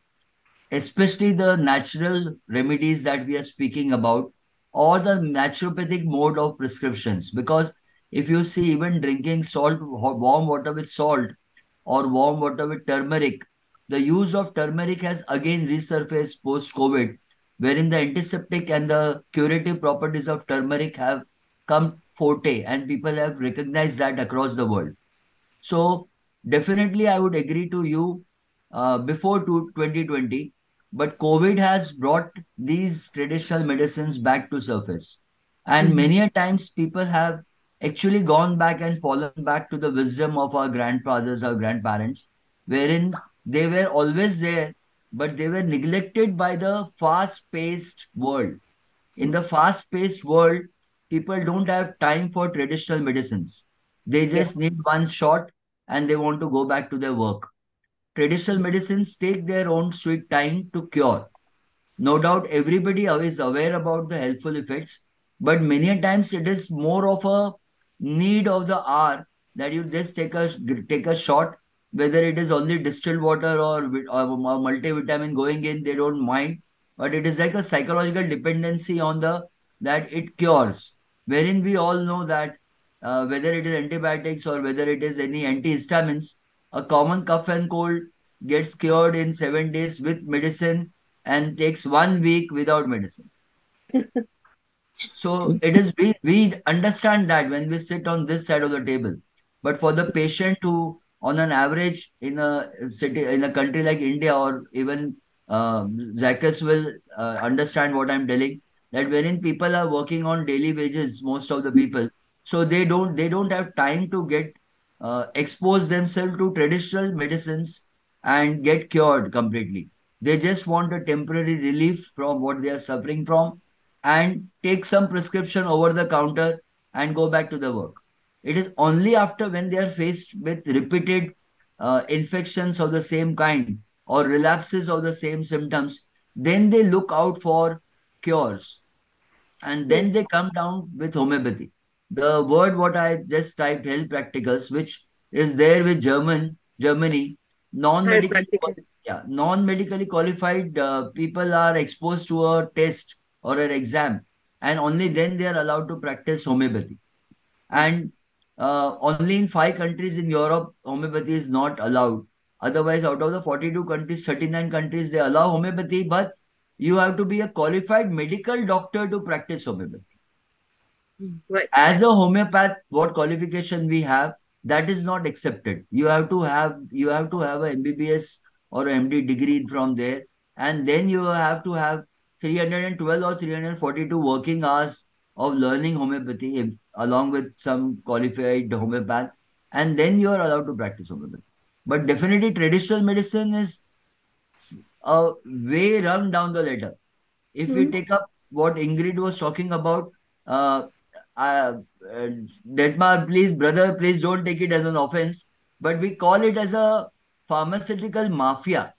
especially the natural remedies that we are speaking about, or the naturopathic mode of prescriptions. Because if you see, even drinking warm water with salt or warm water with turmeric, the use of turmeric has again resurfaced post-COVID, wherein the antiseptic and the curative properties of turmeric have come forte, and people have recognized that across the world. So definitely, I would agree to you before 2020, but COVID has brought these traditional medicines back to surface. And many a times people have actually gone back and fallen back to the wisdom of our grandfathers, our grandparents, wherein they were always there, but they were neglected by the fast-paced world. In the fast-paced world, people don't have time for traditional medicines. They just need one shot and they want to go back to their work. Traditional medicines take their own sweet time to cure. No doubt everybody is aware about the helpful effects, but many a times it is more of a need of the hour that you just take a shot, whether it is only distilled water or multivitamin going in, they don't mind. But it is like a psychological dependency on the that it cures, wherein we all know that whether it is antibiotics or whether it is any antihistamines, a common cough and cold gets cured in 7 days with medicine and takes 1 week without medicine. So it is we understand that when we sit on this side of the table. But for the patient who, on an average, in a city, in a country like India, or even Zachuas will understand what I'm telling, that wherein people are working on daily wages, most of the people, so they don't have time to get expose themselves to traditional medicines and get cured completely. They just want a temporary relief from what they are suffering from and take some prescription over the counter and go back to the work. It is only after when they are faced with repeated infections of the same kind or relapses of the same symptoms, then they look out for cures. And then they come down with homeopathy. The word what I just typed, health practicals, which is there with Germany, non-medically, non-medically qualified people are exposed to a test or an exam, and only then they are allowed to practice homeopathy. And only in 5 countries in Europe, homeopathy is not allowed. Otherwise, out of the 42 countries, 39 countries, they allow homeopathy, but you have to be a qualified medical doctor to practice homeopathy. Right. As a homeopath, what qualification we have, that is not accepted. You have to have a MBBS or MD degree from there, and then you have to have 312 or 342 working hours of learning homeopathy along with some qualified homeopath, and then you are allowed to practice homeopathy. But definitely traditional medicine is a way run down the ladder. If we take up what Ingrid was talking about, uh, uh, uh, Dietmar, please, brother, please don't take it as an offense, but we call it as a pharmaceutical mafia.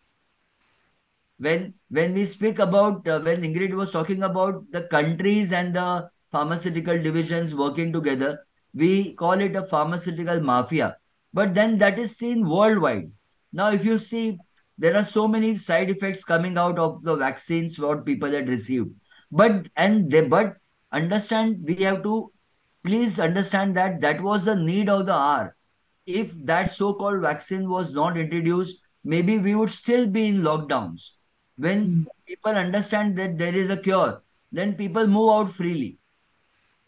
When we speak about when Ingrid was talking about the countries and the pharmaceutical divisions working together, we call it a pharmaceutical mafia. But then that is seen worldwide. Now, if you see, there are so many side effects coming out of the vaccines what people had received. But understand, we have to please understand that that was the need of the hour. If that so-called vaccine was not introduced, maybe we would still be in lockdowns. When people understand that there is a cure, then people move out freely.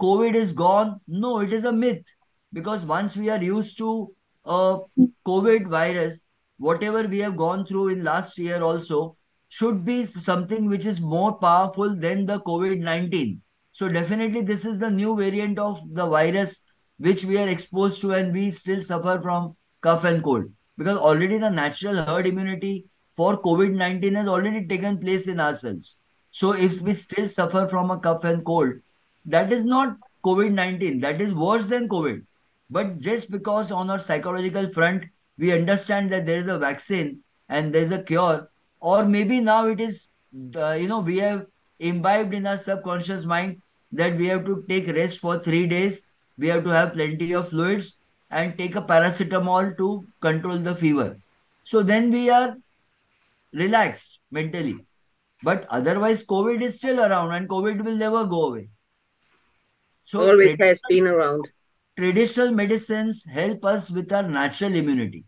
COVID is gone. No, it is a myth. Because once we are used to a COVID virus, whatever we have gone through in last year also should be something which is more powerful than the COVID-19. So definitely this is the new variant of the virus which we are exposed to, and we still suffer from cough and cold. Because already the natural herd immunity for COVID-19 has already taken place in ourselves. So if we still suffer from a cough and cold, that is not COVID-19. That is worse than COVID. But just because on our psychological front, we understand that there is a vaccine and there is a cure, or maybe now it is, we have imbibed in our subconscious mind that we have to take rest for 3 days, we have to have plenty of fluids and take a paracetamol to control the fever. So then we are relaxed mentally. But otherwise, COVID is still around and COVID will never go away. So Always has been around. traditional medicines help us with our natural immunity.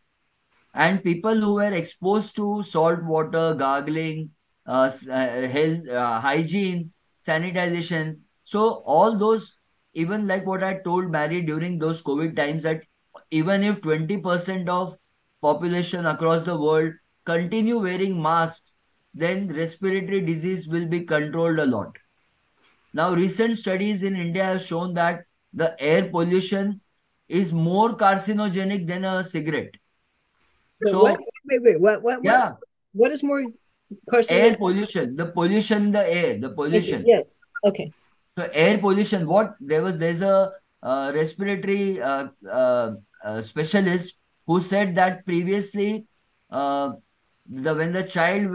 And people who were exposed to salt water, gargling, health, hygiene, sanitization, so all those, even like what I told Mary during those COVID times, that even if 20% of population across the world continue wearing masks, then respiratory disease will be controlled a lot. Now, recent studies in India have shown that the air pollution is more carcinogenic than a cigarette. What? Wait. Yeah, What is more air carcinogenic? pollution, the pollution in the air, the pollution. Yes. Okay. So air pollution, there's a respiratory specialist who said that previously, uh, when the child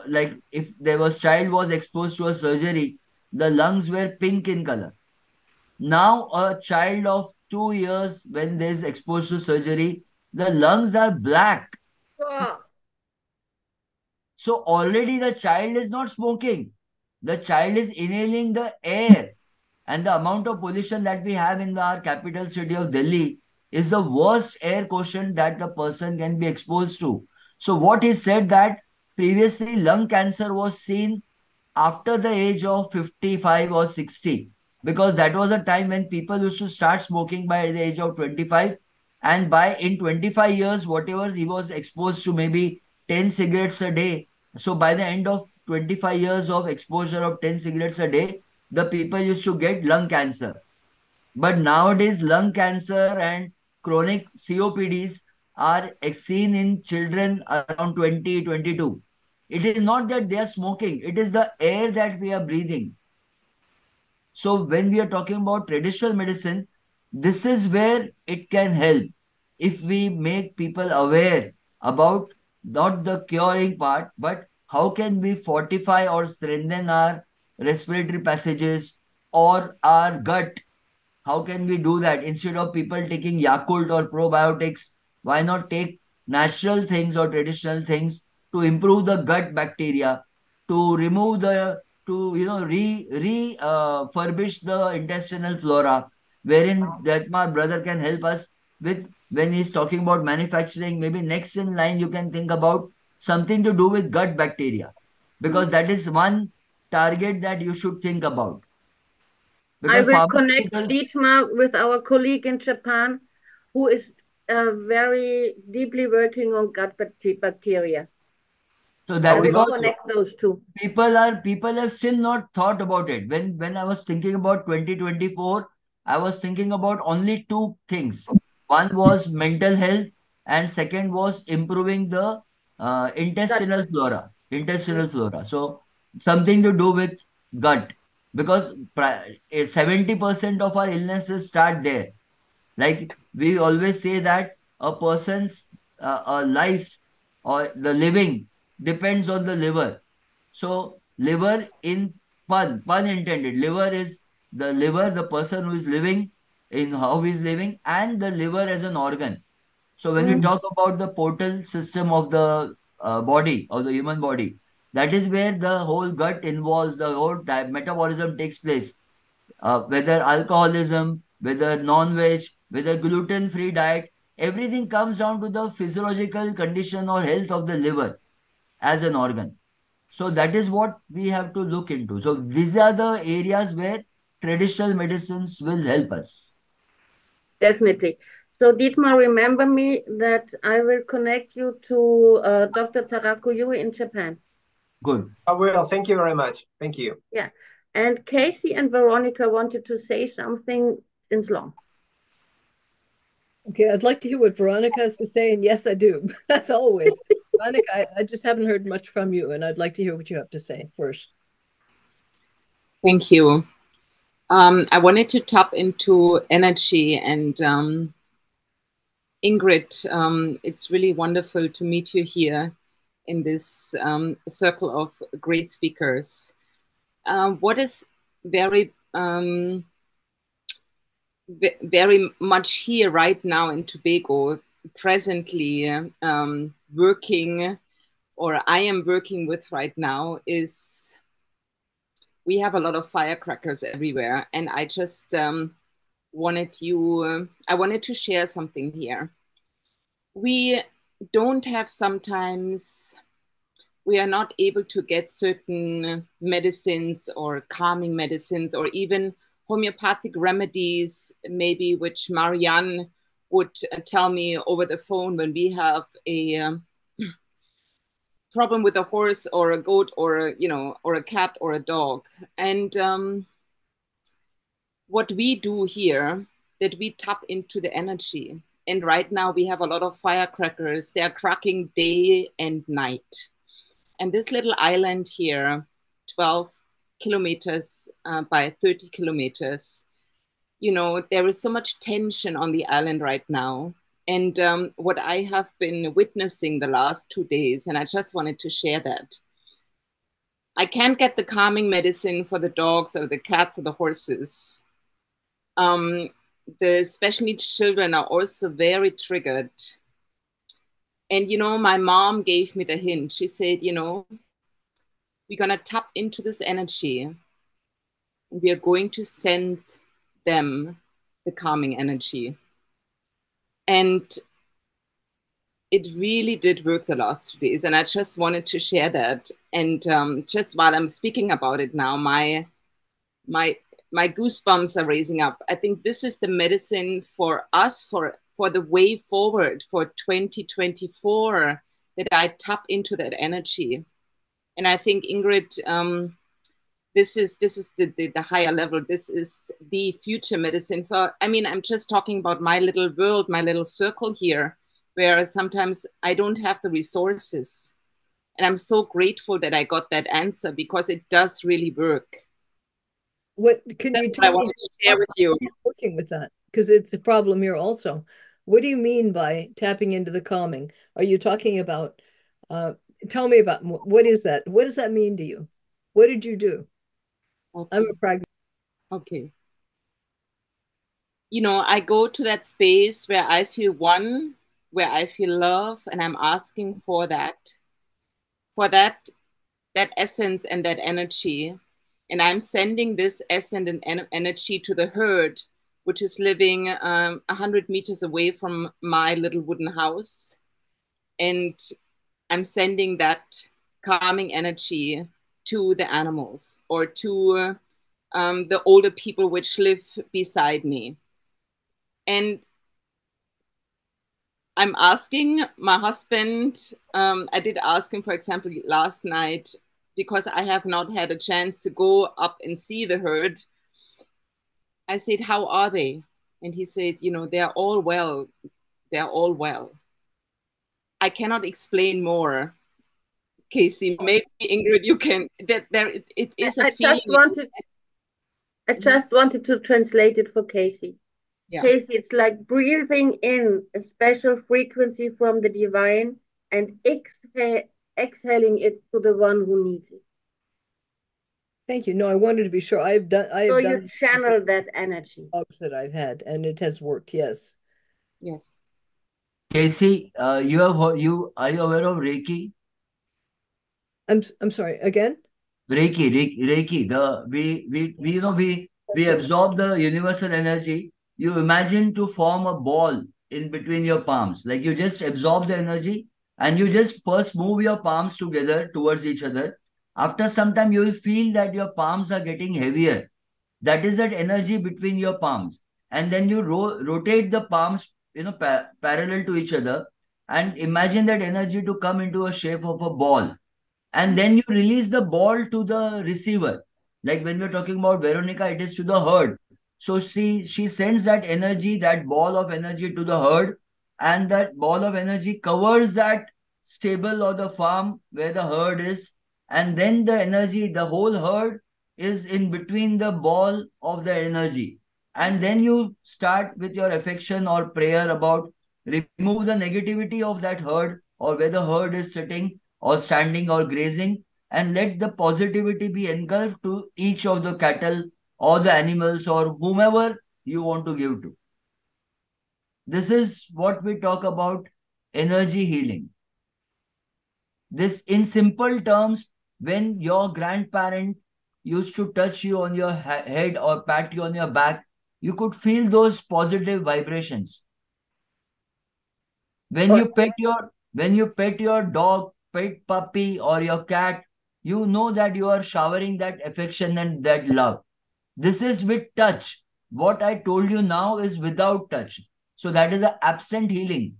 like if there was child was exposed to a surgery, the lungs were pink in color. Now, a child of 2 years, when there's exposed to surgery, the lungs are black. So already the child is not smoking. The child is inhaling the air. And the amount of pollution that we have in our capital city of Delhi is the worst air quotient that the person can be exposed to. So what he said that previously lung cancer was seen after the age of 55 or 60, because that was a time when people used to start smoking by the age of 25, and by in 25 years whatever he was exposed to, maybe 10 cigarettes a day, so by the end of 25 years of exposure of 10 cigarettes a day, the people used to get lung cancer. But nowadays lung cancer and chronic COPDs are seen in children around 20, 22. It is not that they are smoking, it is the air that we are breathing. So when we are talking about traditional medicine, this is where it can help. If we make people aware about not the curing part, but how can we fortify or strengthen our respiratory passages or our gut. How can we do that? Instead of people taking Yakult or probiotics, why not take natural things or traditional things to improve the gut bacteria, to remove the, to, furbish the intestinal flora, wherein that my brother can help us with when he's talking about manufacturing. Maybe next in line you can think about something to do with gut bacteria, because that is one target that you should think about. I Because will connect pharmaceuticals, Dietmar with our colleague in Japan, who is very deeply working on gut so bacteria. I that will because connect those two. people have still not thought about it. When I was thinking about 2024, I was thinking about only two things. One was mental health and second was improving the intestinal flora. So something to do with gut, because 70% of our illnesses start there. Like we always say that a person's life or the living depends on the liver. So liver in pun intended. Liver is the liver, the person who is living, in how he is living, and the liver as an organ. So when we talk about the portal system of the body, of the human body, that is where the whole gut involves, the whole metabolism takes place. Whether alcoholism, whether non-veg, whether gluten-free diet, everything comes down to the physiological condition or health of the liver as an organ. So that is what we have to look into. So these are the areas where traditional medicines will help us. Definitely. So Dietmar, remember me that I will connect you to Dr. Tarakoyu in Japan. Good. I will. Thank you very much. Thank you. Yeah. And Kacy and Veronika wanted to say something since long. Okay, I'd like to hear what Veronika has to say, and yes, I do. As always. Veronika, I just haven't heard much from you, and I'd like to hear what you have to say first. Thank you. I wanted to tap into energy, and Ingrid, it's really wonderful to meet you here in this circle of great speakers. What is very very much here right now in Tobago, presently working, or I am working with right now, is we have a lot of firecrackers everywhere, and I just wanted to share something here. We don't have sometimes, we are not able to get certain medicines or calming medicines or even homeopathic remedies, maybe, which Marianne would tell me over the phone when we have a problem with a horse or a goat or or a cat or a dog. And what we do here, that we tap into the energy. And right now we have a lot of firecrackers. They are cracking day and night. And this little island here, 12 kilometers by 30 kilometers, there is so much tension on the island right now. And what I have been witnessing the last 2 days, and I just wanted to share that. I can't get the calming medicine for the dogs or the cats or the horses. The special needs children are also very triggered. And, my mom gave me the hint. She said, we're going to tap into this energy and we are going to send them the calming energy. And it really did work the last 2 days. And I just wanted to share that. And just while I'm speaking about it now, my goosebumps are raising up. I think this is the medicine for us, for the way forward for 2024, that I tap into that energy. And I think, Ingrid, this is the higher level. This is the future medicine I'm just talking about my little world, my little circle here, where sometimes I don't have the resources. And I'm so grateful that I got that answer, because it does really work. What I wanted to share with you. Working with that, because it's a problem here also. What do you mean by tapping into the calming? Are you talking about? Tell me about what is that? What does that mean to you? What did you do? Okay. I'm a pragmatist. Okay. I go to that space where I feel one, where I feel love, and I'm asking for that essence and that energy. And I'm sending this essence and energy to the herd, which is living 100 meters away from my little wooden house. And I'm sending that calming energy to the animals, or to the older people which live beside me. And I'm asking my husband, I did ask him, for example, last night, because I have not had a chance to go up and see the herd. I said, how are they? And he said, they're all well. They're all well. I cannot explain more. Kacy, maybe Ingrid, you can. That there, it is a feeling. I just wanted to translate it for Kacy. Yeah. Kacy, it's like breathing in a special frequency from the divine and exhaling it to the one who needs it. Thank you. No, I wanted to be sure. So you channel that energy. Talks that I've had, and it has worked. Yes. Yes. Kacy, are you aware of Reiki? I'm sorry. Again. Reiki. We absorb the universal energy. You imagine to form a ball in between your palms. Like you just absorb the energy and you just first move your palms together towards each other. After some time, you will feel that your palms are getting heavier. That is that energy between your palms. And then you rotate the palms, parallel to each other, and imagine that energy to come into a shape of a ball. And then you release the ball to the receiver. Like when we're talking about Veronika, it is to the herd. So she sends that energy, that ball of energy to the herd, and that ball of energy covers that stable or the farm where the herd is. And then the energy, the whole herd is in between the ball of the energy. And then you start with your affection or prayer about remove the negativity of that herd or where the herd is sitting or standing or grazing, and let the positivity be engulfed to each of the cattle or the animals or whomever you want to give to. This is what we talk about energy healing. This, in simple terms, when your grandparent used to touch you on your head or pat you on your back, you could feel those positive vibrations. When you pet your dog, pet puppy, or your cat, you know that you are showering that affection and that love. This is with touch. What I told you now is without touch. So that is an absent healing.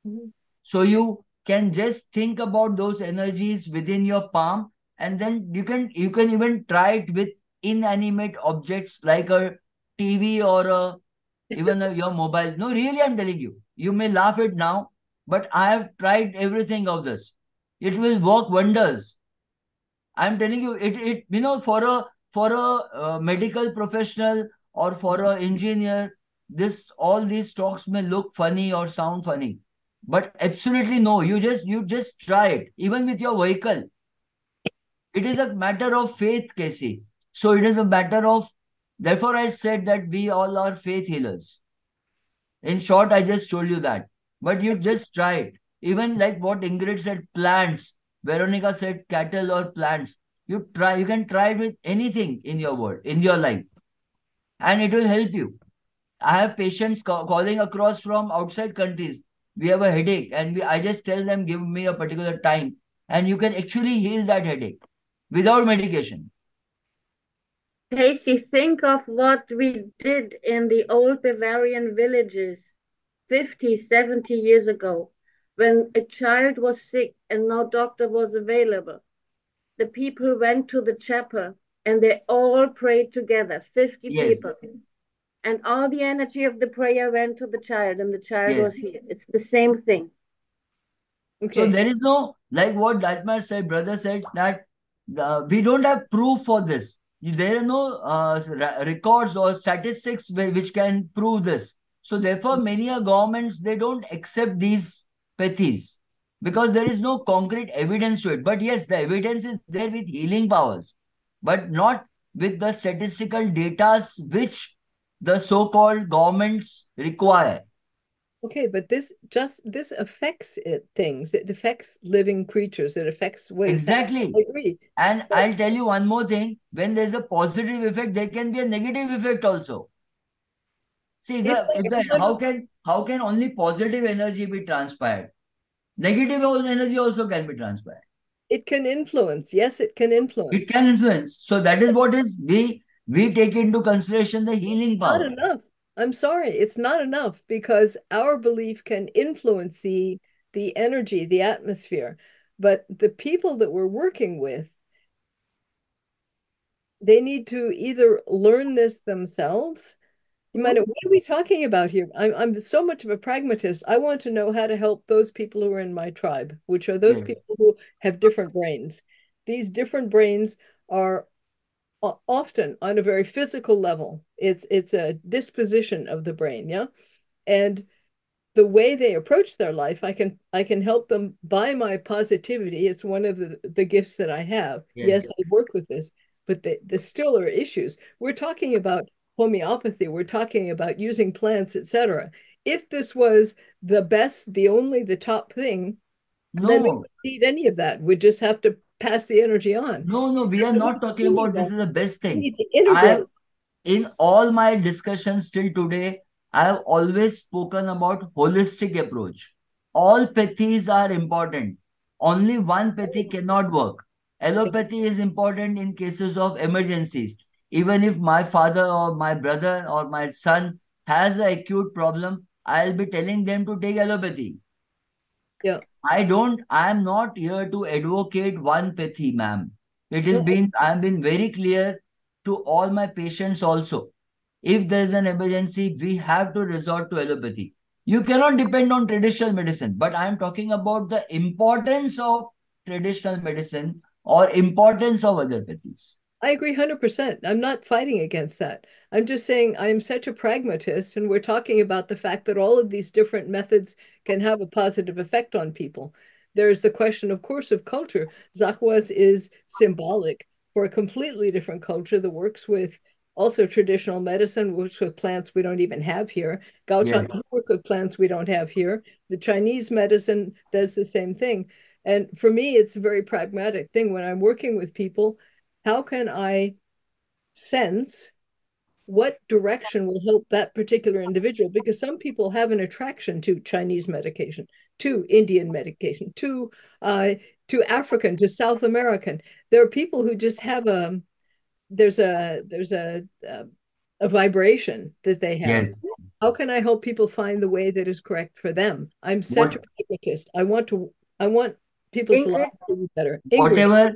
Mm-hmm. So you can just think about those energies within your palm, and then you can even try it with inanimate objects like a TV or even your mobile. No, really, I'm telling you. You may laugh it now, but I have tried everything of this. It will work wonders. I'm telling you, it for a medical professional or for an engineer, all these talks may look funny or sound funny, but absolutely no. You just try it, even with your vehicle. It is a matter of faith, Kacy. So it is a matter of. Therefore, I said that we all are faith healers. In short, I just told you that. But you just try it. Even like what Ingrid said, plants. Veronika said cattle or plants. You can try it with anything in your world, in your life. And it will help you. I have patients calling across from outside countries. We have a headache and I just tell them, give me a particular time. And you can actually heal that headache without medication. Kacy, think of what we did in the old Bavarian villages 50, 70 years ago, when a child was sick and no doctor was available. The people went to the chapel and they all prayed together, 50 people. And all the energy of the prayer went to the child and the child was healed. It's the same thing. Okay. So there is no, like what Dietmar said, brother said, that we don't have proof for this. There are no records or statistics which can prove this. So therefore, many governments, they don't accept these pathies because there is no concrete evidence to it. But yes, the evidence is there with healing powers, but not with the statistical data which the so-called governments require. Okay, but this affects things. It affects living creatures. It affects ways. Exactly. I agree. And I'll tell you one more thing. When there's a positive effect, there can be a negative effect also. See, how can only positive energy be transpired? Negative energy also can be transpired. It can influence. Yes, it can influence. It can influence. So that is what is we take into consideration the healing power. Not enough. I'm sorry, it's not enough because our belief can influence the energy, the atmosphere. But the people that we're working with, they need to either learn this themselves What are we talking about here? I'm so much of a pragmatist. I want to know how to help those people who are in my tribe, which are those Yes. people who have different brains. These different brains are often on a very physical level. It's a disposition of the brain, yeah? And the way they approach their life, I can help them by my positivity. It's one of the gifts that I have. Yes, Yes. I work with this, but the still are issues. We're talking about homeopathy, we're talking about using plants, etc. If this was the best, the only, the top thing, then we No, wouldn't need any of that. We just have to pass the energy on. no, we are Except not talking we need about this that. is the best We thing. need to I integrate. In all my discussions till today, I have always spoken about holistic approach. All pathies are important. Only one pathy cannot work. Allopathy is important in cases of emergencies. Even if my father or my brother or my son has an acute problem, I'll be telling them to take allopathy. Yeah. I am not here to advocate one pathy, ma'am. No, I have been very clear to all my patients also. If there is an emergency, we have to resort to allopathy. You cannot depend on traditional medicine, but I am talking about the importance of traditional medicine or importance of other pathies. I agree 100%. I'm not fighting against that. I'm just saying I'm such a pragmatist, and we're talking about the fact that all of these different methods can have a positive effect on people. There's the question, of course, of culture. Zachuas is symbolic for a completely different culture that works with also traditional medicine, works with plants we don't even have here. Yes. Gautam work with plants we don't have here. The Chinese medicine does the same thing. And for me, it's a very pragmatic thing when I'm working with people. How can I sense what direction will help that particular individual? Because some people have an attraction to Chinese medication, to Indian medication, to African, to South American. There are people who just have a vibration that they have. Yes. How can I help people find the way that is correct for them? I'm such a What pragmatist. I want people's lives Ingrid, to be better. Ingrid,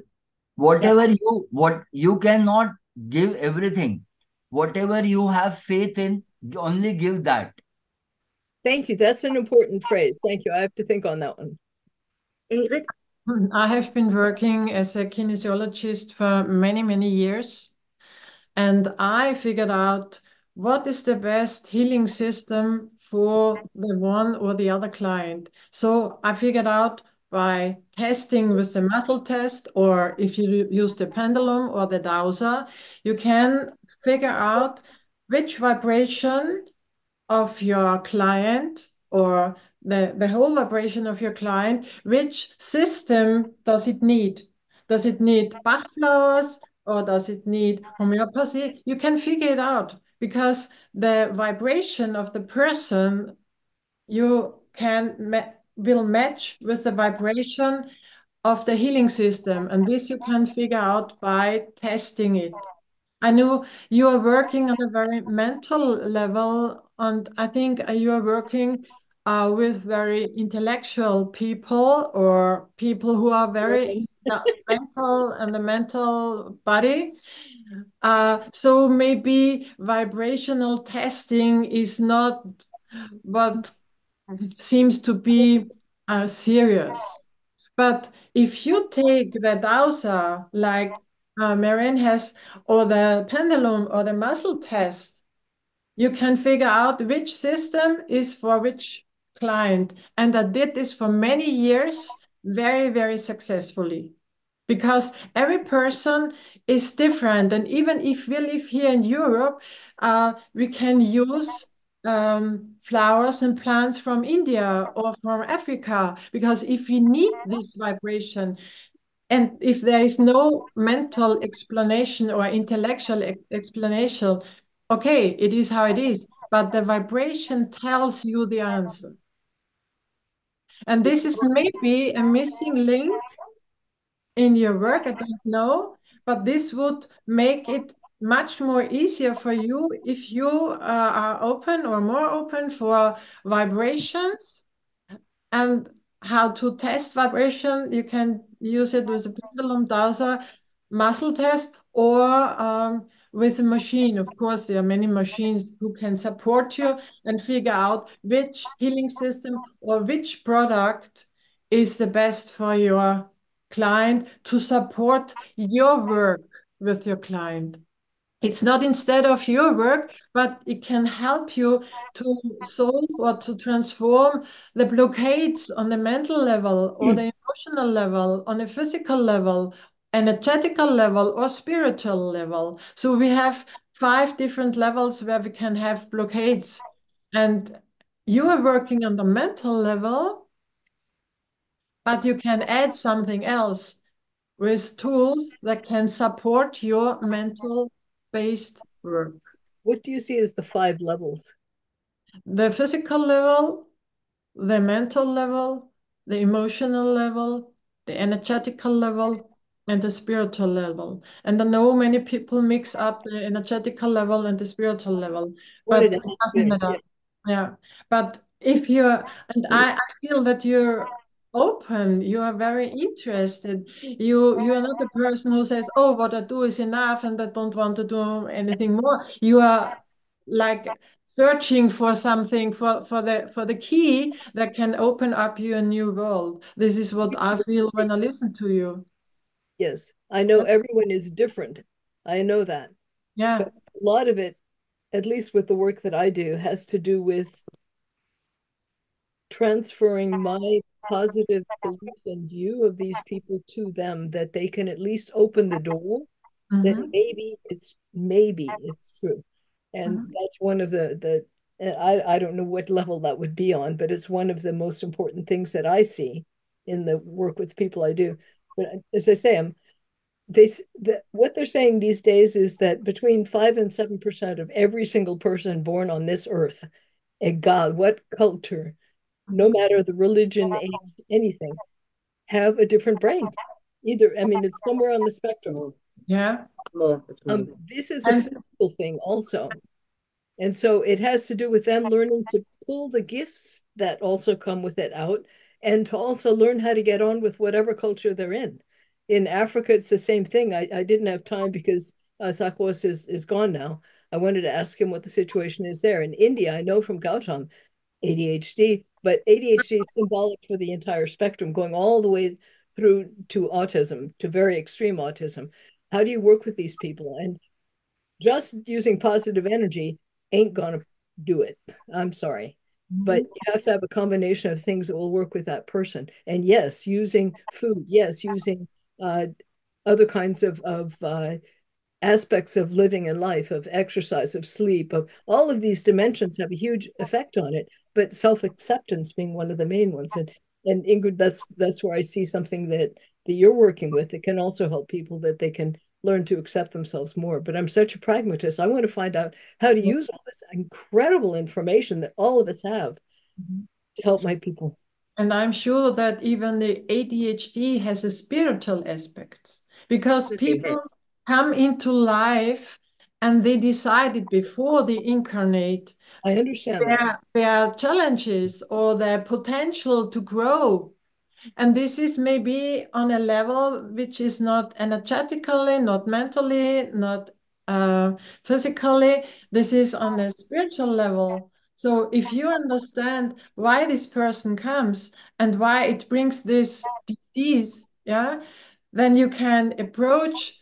whatever yeah. what you cannot give everything. Whatever you have faith in, only give that. Thank you. That's an important phrase. Thank you. I have to think on that one. Ingrid, I have been working as a kinesiologist for many, many years, and I figured out what is the best healing system for the one or the other client. So I figured out by testing with the muscle test, or if you use the pendulum or the dowser, you can figure out which vibration of your client or the whole vibration of your client, which system does it need? Does it need Bach flowers or does it need homeopathy? You can figure it out because the vibration of the person you will match with the vibration of the healing system. And this you can figure out by testing it. I know you are working on a very mental level, and I think you are working with very intellectual people or people who are very mental and the mental body. So maybe vibrational testing is not what seems to be serious. But if you take the dowser, like Marianne has, or the pendulum or the muscle test, you can figure out which system is for which client. And I did this for many years, very, very successfully. Because every person is different. And even if we live here in Europe, we can use flowers and plants from India or from Africa. Because if we need this vibration, and if there is no mental explanation or intellectual explanation, okay, it is how it is. But the vibration tells you the answer. And this is maybe a missing link in your work, I don't know, but this would make it much more easier for you if you are open or more open for vibrations and how to test vibration. You can use it with a pendulum dowser muscle test or with a machine. Of course, there are many machines who can support you and figure out which healing system or which product is the best for your client to support your work with your client. It's not instead of your work, but it can help you to solve or to transform the blockades on the mental level or the emotional level, on a physical level, energetical level, or spiritual level. So we have 5 different levels where we can have blockades. And you are working on the mental level, but you can add something else with tools that can support your mental-based work. What do you see as the 5 levels? The physical level, the mental level, the emotional level, the energetical level, and the spiritual level. And I know many people mix up the energetical level and the spiritual level, but it doesn't matter. Yeah. But if you're, and I feel that you're open, you are very interested. You are not a person who says, oh, what I do is enough and I don't want to do anything more. You are like searching for something for the key that can open up your new world. This is what I feel when I listen to you. Yes, I know everyone is different. I know that. Yeah. But a lot of it, at least with the work that I do, has to do with transferring my positive belief and view of these people to them, that they can at least open the door, that maybe it's true. And that's one of the I don't know what level that would be on, but it's one of the most important things that I see in the work with people I do. But as I say, what they're saying these days is that between 5 and 7% of every single person born on this earth, egal what culture, no matter the religion, age, anything, have a different brain. Either, I mean, it's somewhere on the spectrum. Yeah. This is a physical thing also. And so it has to do with them learning to pull the gifts that also come with it out, and to also learn how to get on with whatever culture they're in. In Africa, it's the same thing. I didn't have time because Zachuas is gone now. I wanted to ask him what the situation is there. In India, I know from Gautam, ADHD, but ADHD is symbolic for the entire spectrum, going all the way through to autism, to very extreme autism. How do you work with these people? And just using positive energy ain't gonna do it. I'm sorry. But you have to have a combination of things that will work with that person. And yes, using food, yes, using other kinds of aspects of living and life, of exercise, of sleep, of all of these dimensions have a huge effect on it, but self-acceptance being one of the main ones. And Ingrid, that's where I see something that you're working with that can also help people, that they can learn to accept themselves more. But I'm such a pragmatist. I want to find out how to use all this incredible information that all of us have to help my people. And I'm sure that even the ADHD has a spiritual aspect, because people come into life and they decided before they incarnate. I understand their challenges or their potential to grow. And this is maybe on a level which is not energetically, not mentally, not physically. This is on a spiritual level. So if you understand why this person comes and why it brings this disease, yeah, then you can approach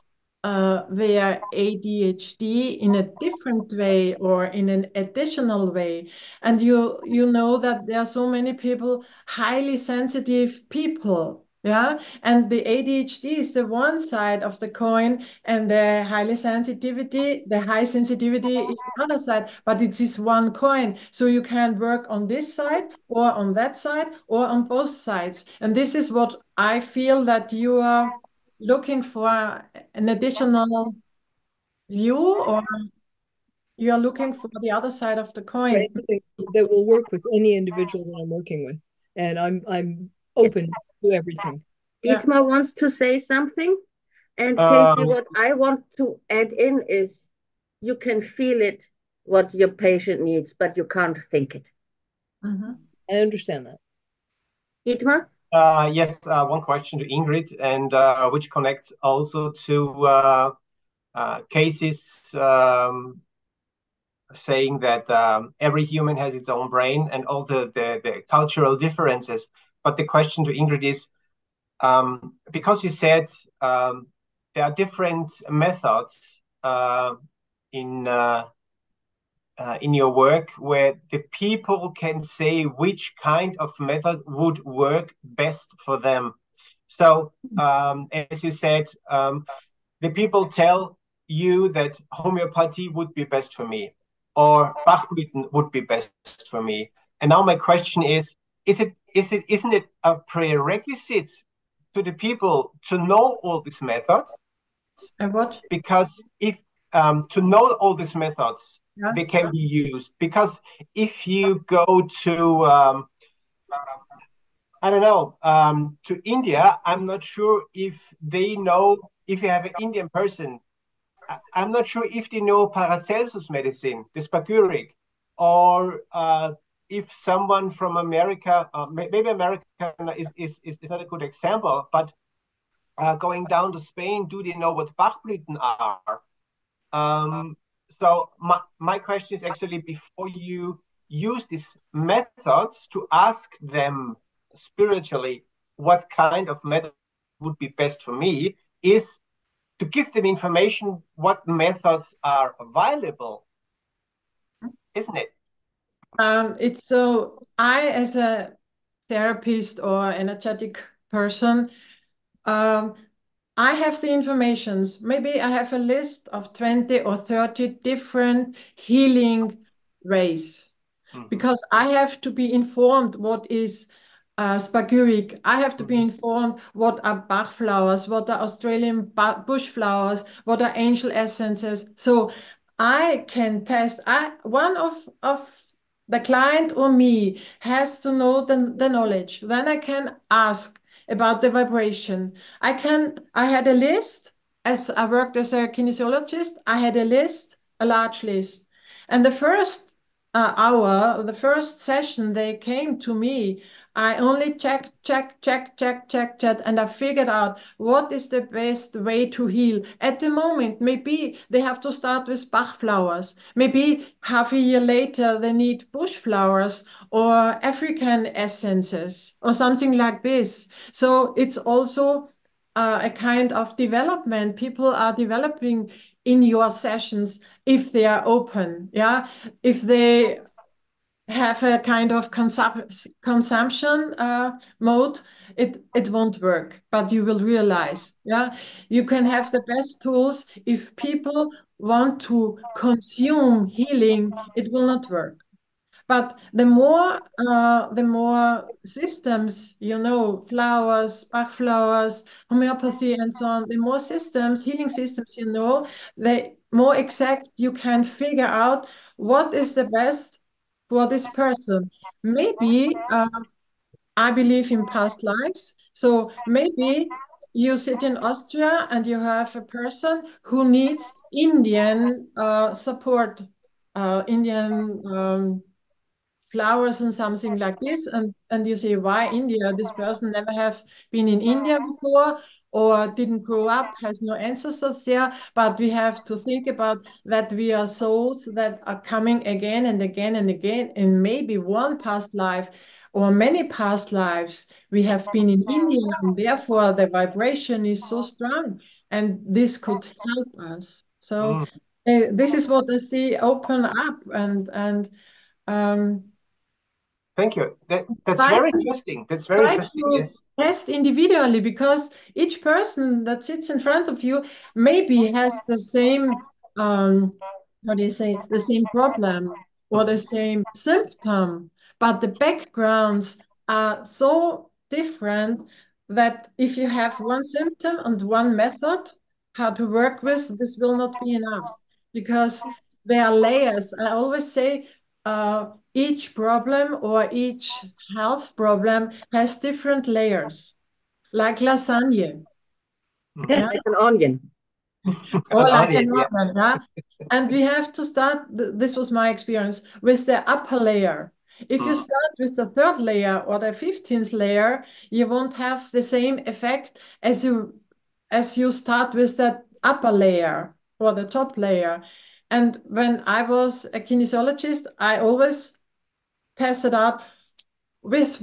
their ADHD in a different way or in an additional way. And you know that there are so many people, highly sensitive people, yeah, and the ADHD is the one side of the coin, and the high sensitivity is the other side, but it is one coin. So you can work on this side or on that side or on both sides. And this is what I feel that you are looking for, an additional view, or you are looking for the other side of the coin. Anything that will work with any individual that I'm working with. And I'm open to everything. Dietmar wants to say something. And Kacy, what I want to add in is you can feel it, what your patient needs, but you can't think it. I understand that. Dietmar? Yes, one question to Ingrid, and which connects also to Kacy's saying that every human has its own brain and all the cultural differences. But the question to Ingrid is, because you said there are different methods in your work where the people can say which kind of method would work best for them. So, as you said, the people tell you that homeopathy would be best for me, or Bachblüten would be best for me. And now my question isn't it a prerequisite to the people to know all these methods? And what? Because if to know all these methods, Yeah. they can be used. Because if you go to I don't know, to India, I'm not sure if they know, if you have an Indian person, I'm not sure if they know Paracelsus medicine, the Spagyric, or if someone from America, maybe America is not a good example, but going down to Spain, do they know what Bachblüten are? So my question is actually, before you use these methods, to ask them spiritually what kind of method would be best for me, is to give them information what methods are available, isn't it? It's so, I, as a therapist or energetic person, I have the informations. Maybe I have a list of 20 or 30 different healing ways, because I have to be informed what is Spagyric. I have to be informed what are Bach flowers, what are Australian bush flowers, what are angel essences. So I can test. One of the client or me has to know the knowledge. Then I can ask about the vibration. I had a list, as I worked as a kinesiologist, I had a list, a large list. And the first hour, the first session, they came to me, I only checked, and I figured out what is the best way to heal. At the moment, maybe they have to start with Bach flowers. Maybe half a year later, they need bush flowers or African essences or something like this. So it's also a kind of development. People are developing in your sessions if they are open. Yeah, if they have a kind of consumption mode, it won't work. But you will realize, yeah, you can have the best tools. If people want to consume healing, it will not work. But the more systems, flowers, Bach flowers, homeopathy, and so on, the more systems, healing systems, the more exact you can figure out what is the best for this person. Maybe I believe in past lives. So maybe you sit in Austria and you have a person who needs Indian support, Indian flowers and something like this, and you say, why India? This person never have been in India before or didn't grow up, has no ancestors there. But we have to think about that we are souls that are coming again and again and again, and maybe one past life or many past lives we have been in India, and therefore the vibration is so strong, and this could help us. So this is what I see open up, and thank you. That's very interesting. That's very interesting. Yes. Test individually, because each person that sits in front of you maybe has the same, the same problem or the same symptom, but the backgrounds are so different that if you have one symptom and one method how to work with, this will not be enough, because there are layers. I always say, each problem or each health problem has different layers, like lasagne. Yeah, like an onion. Or like an onion, yeah. And we have to start, this was my experience, with the upper layer. If you start with the third layer or the 15th layer, you won't have the same effect as you start with that upper layer for the top layer. And when I was a kinesiologist, I always tested out with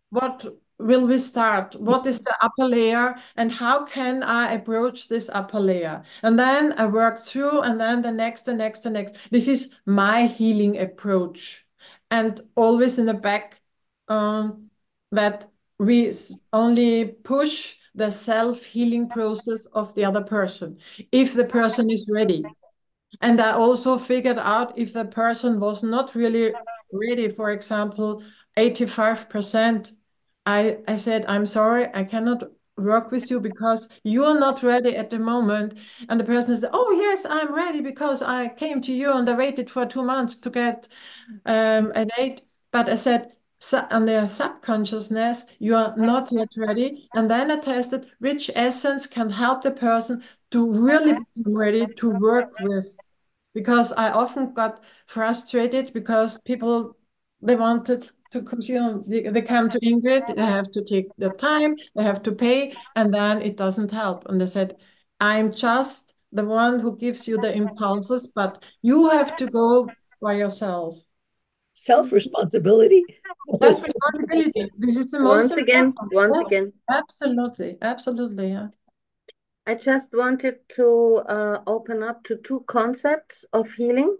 what will we start? What is the upper layer and how can I approach this upper layer? And then I work through and then the next. This is my healing approach. And always in the back that we only push the self-healing process of the other person, if the person is ready. And I also figured out if the person was not really ready, for example, 85%, I said, I'm sorry, I cannot work with you because you're not ready at the moment. And the person said, oh, yes, I'm ready because I came to you and I waited for 2 months to get a date. But I said, on their subconsciousness, you are not yet ready. And then I tested which essence can help the person to really become ready to work with. Because I often got frustrated because people, they wanted to consume, they come to Ingrid, they have to take the time, they have to pay, and then it doesn't help. And they said, I'm just the one who gives you the impulses, but you have to go by yourself. Self-responsibility. That's responsibility. This is the most Once important. again. Absolutely, absolutely, yeah. I just wanted to open up to two concepts of healing.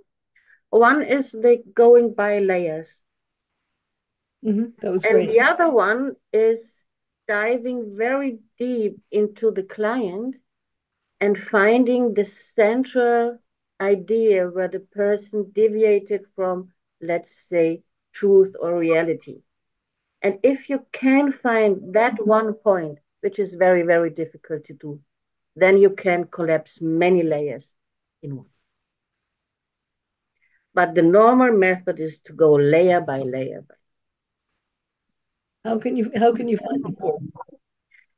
One is the going by layers. That was And great. the other one is diving very deep into the client and finding the central idea where the person deviated from, let's say, truth or reality. And if you can find that one point, which is very, very difficult to do, then you can collapse many layers in one. But the normal method is to go layer by layer. How can you find the core?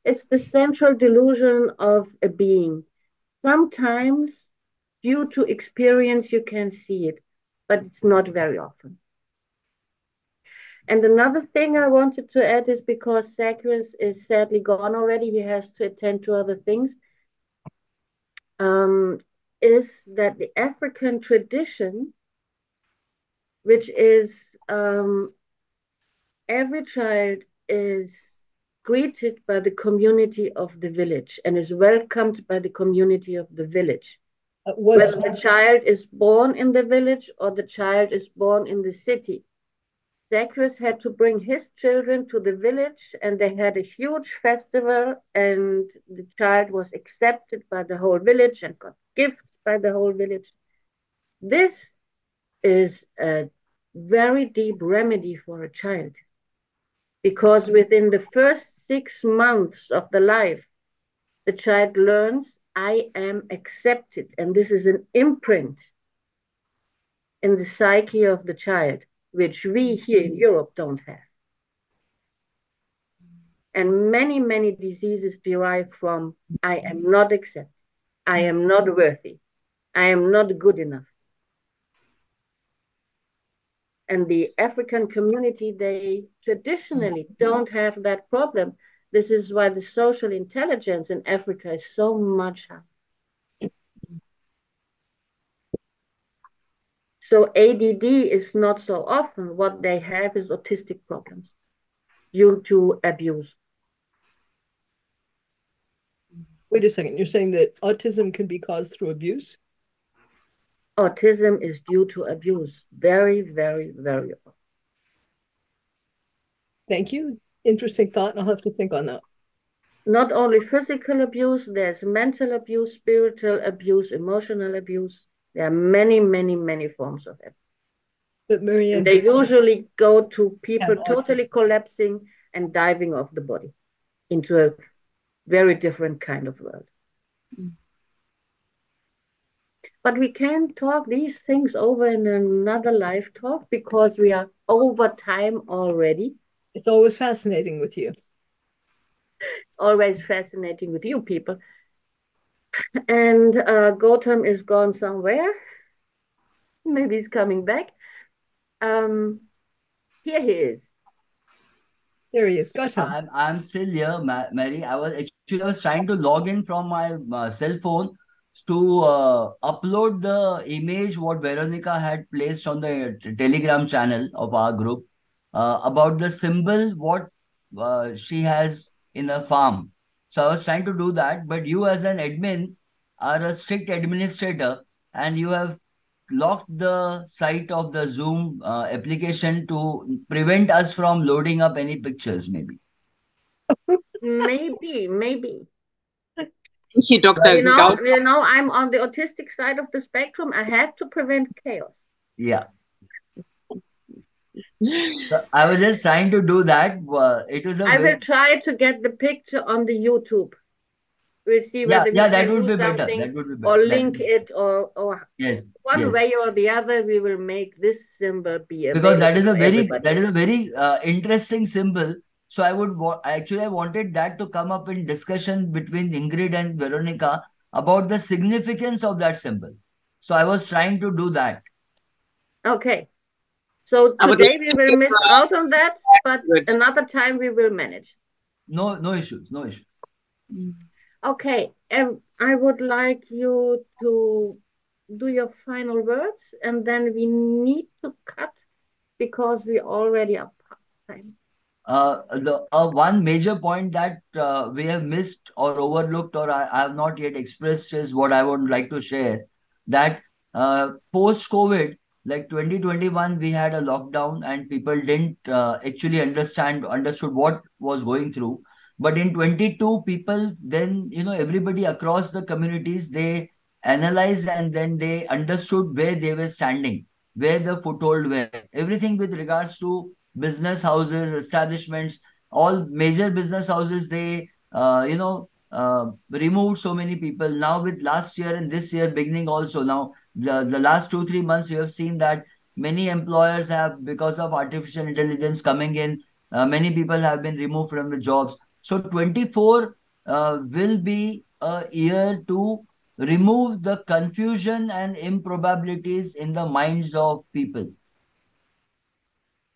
It's the central delusion of a being. Sometimes, due to experience, you can see it, but it's not very often. And another thing I wanted to add is because Zachuas is sadly gone already, he has to attend to other things, is that the African tradition, which is every child is greeted by the community of the village and is welcomed by the community of the village. Whether the child is born in the village or the child is born in the city. Zachuas had to bring his children to the village and they had a huge festival and the child was accepted by the whole village and got gifts by the whole village. This is a very deep remedy for a child because within the first 6 months of the life, the child learns, I am accepted. And this is an imprint in the psyche of the child, which we here in Europe don't have. And many, many diseases derive from, I am not accepted. I am not worthy. I am not good enough. And the African community, they traditionally don't have that problem. This is why the social intelligence in Africa is so much higher. So ADD is not so often. What they have is autistic problems due to abuse. Wait a second, you're saying that autism can be caused through abuse? Autism is due to abuse. Very, very, very often. Thank you. Interesting thought. I'll have to think on that. Not only physical abuse, there's mental abuse, spiritual abuse, emotional abuse. There are many, many, many forms of it. But Marianne, they usually go to people totally collapsing and diving off the body into a very different kind of world. But we can talk these things over in another live talk because we are over time already. It's always fascinating with you. It's always fascinating with you people. And Gautam is gone somewhere. Maybe he's coming back. Here he is. There he is. Gautam. I'm still here, Mary. I was trying to log in from my cell phone to upload the image what Veronika had placed on the Telegram channel of our group about the symbol what she has in a farm. So I was trying to do that, but you as an admin are a strict administrator and you have locked the site of the Zoom application to prevent us from loading up any pictures, maybe. Maybe. Thank you, Dr. Gautam. I'm on the autistic side of the spectrum. I have to prevent chaos. Yeah. So I was just trying to do that. It was a I will try to get the picture on the YouTube. We'll see whether we that can would do be better. something That would be better. or link it or yes, one way or the other. We will make this symbol be because available for everybody. that is a very interesting symbol. So I wanted that to come up in discussion between Ingrid and Veronika about the significance of that symbol. So I was trying to do that. Okay. So today we will miss out on that, but another time we will manage. No issues. Okay. I would like you to do your final words, and then we need to cut because we already are past time. The one major point that we have missed or overlooked or I have not yet expressed is what I would like to share, that post-COVID, like 2021, we had a lockdown and people didn't actually understood what was going through. But in 22, people then, everybody across the communities, they analyzed and then they understood where they were standing, where the foothold were, everything with regards to business houses, establishments, all major business houses, they, removed so many people. Now with last year and this year beginning also, now the last 2-3 months, you have seen that many employers have, because of artificial intelligence coming in, many people have been removed from the jobs. So 24 will be a year to remove the confusion and improbabilities in the minds of people,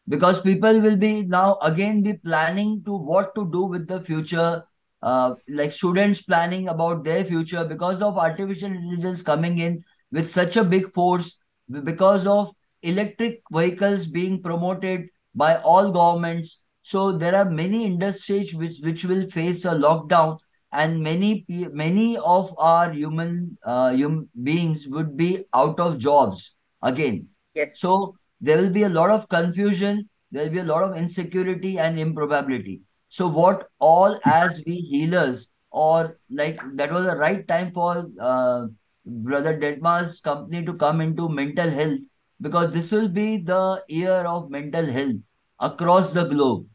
because people will be now again be planning to what to do with the future, like students planning about their future because of artificial intelligence coming in with such a big force, because of electric vehicles being promoted by all governments. So there are many industries which will face a lockdown, and many of our human beings would be out of jobs again. Yes. So there will be a lot of confusion, there will be a lot of insecurity and improbability. So what all as we healers, or like that was the right time for Brother Dietmar's company to come into mental health, because this will be the year of mental health across the globe.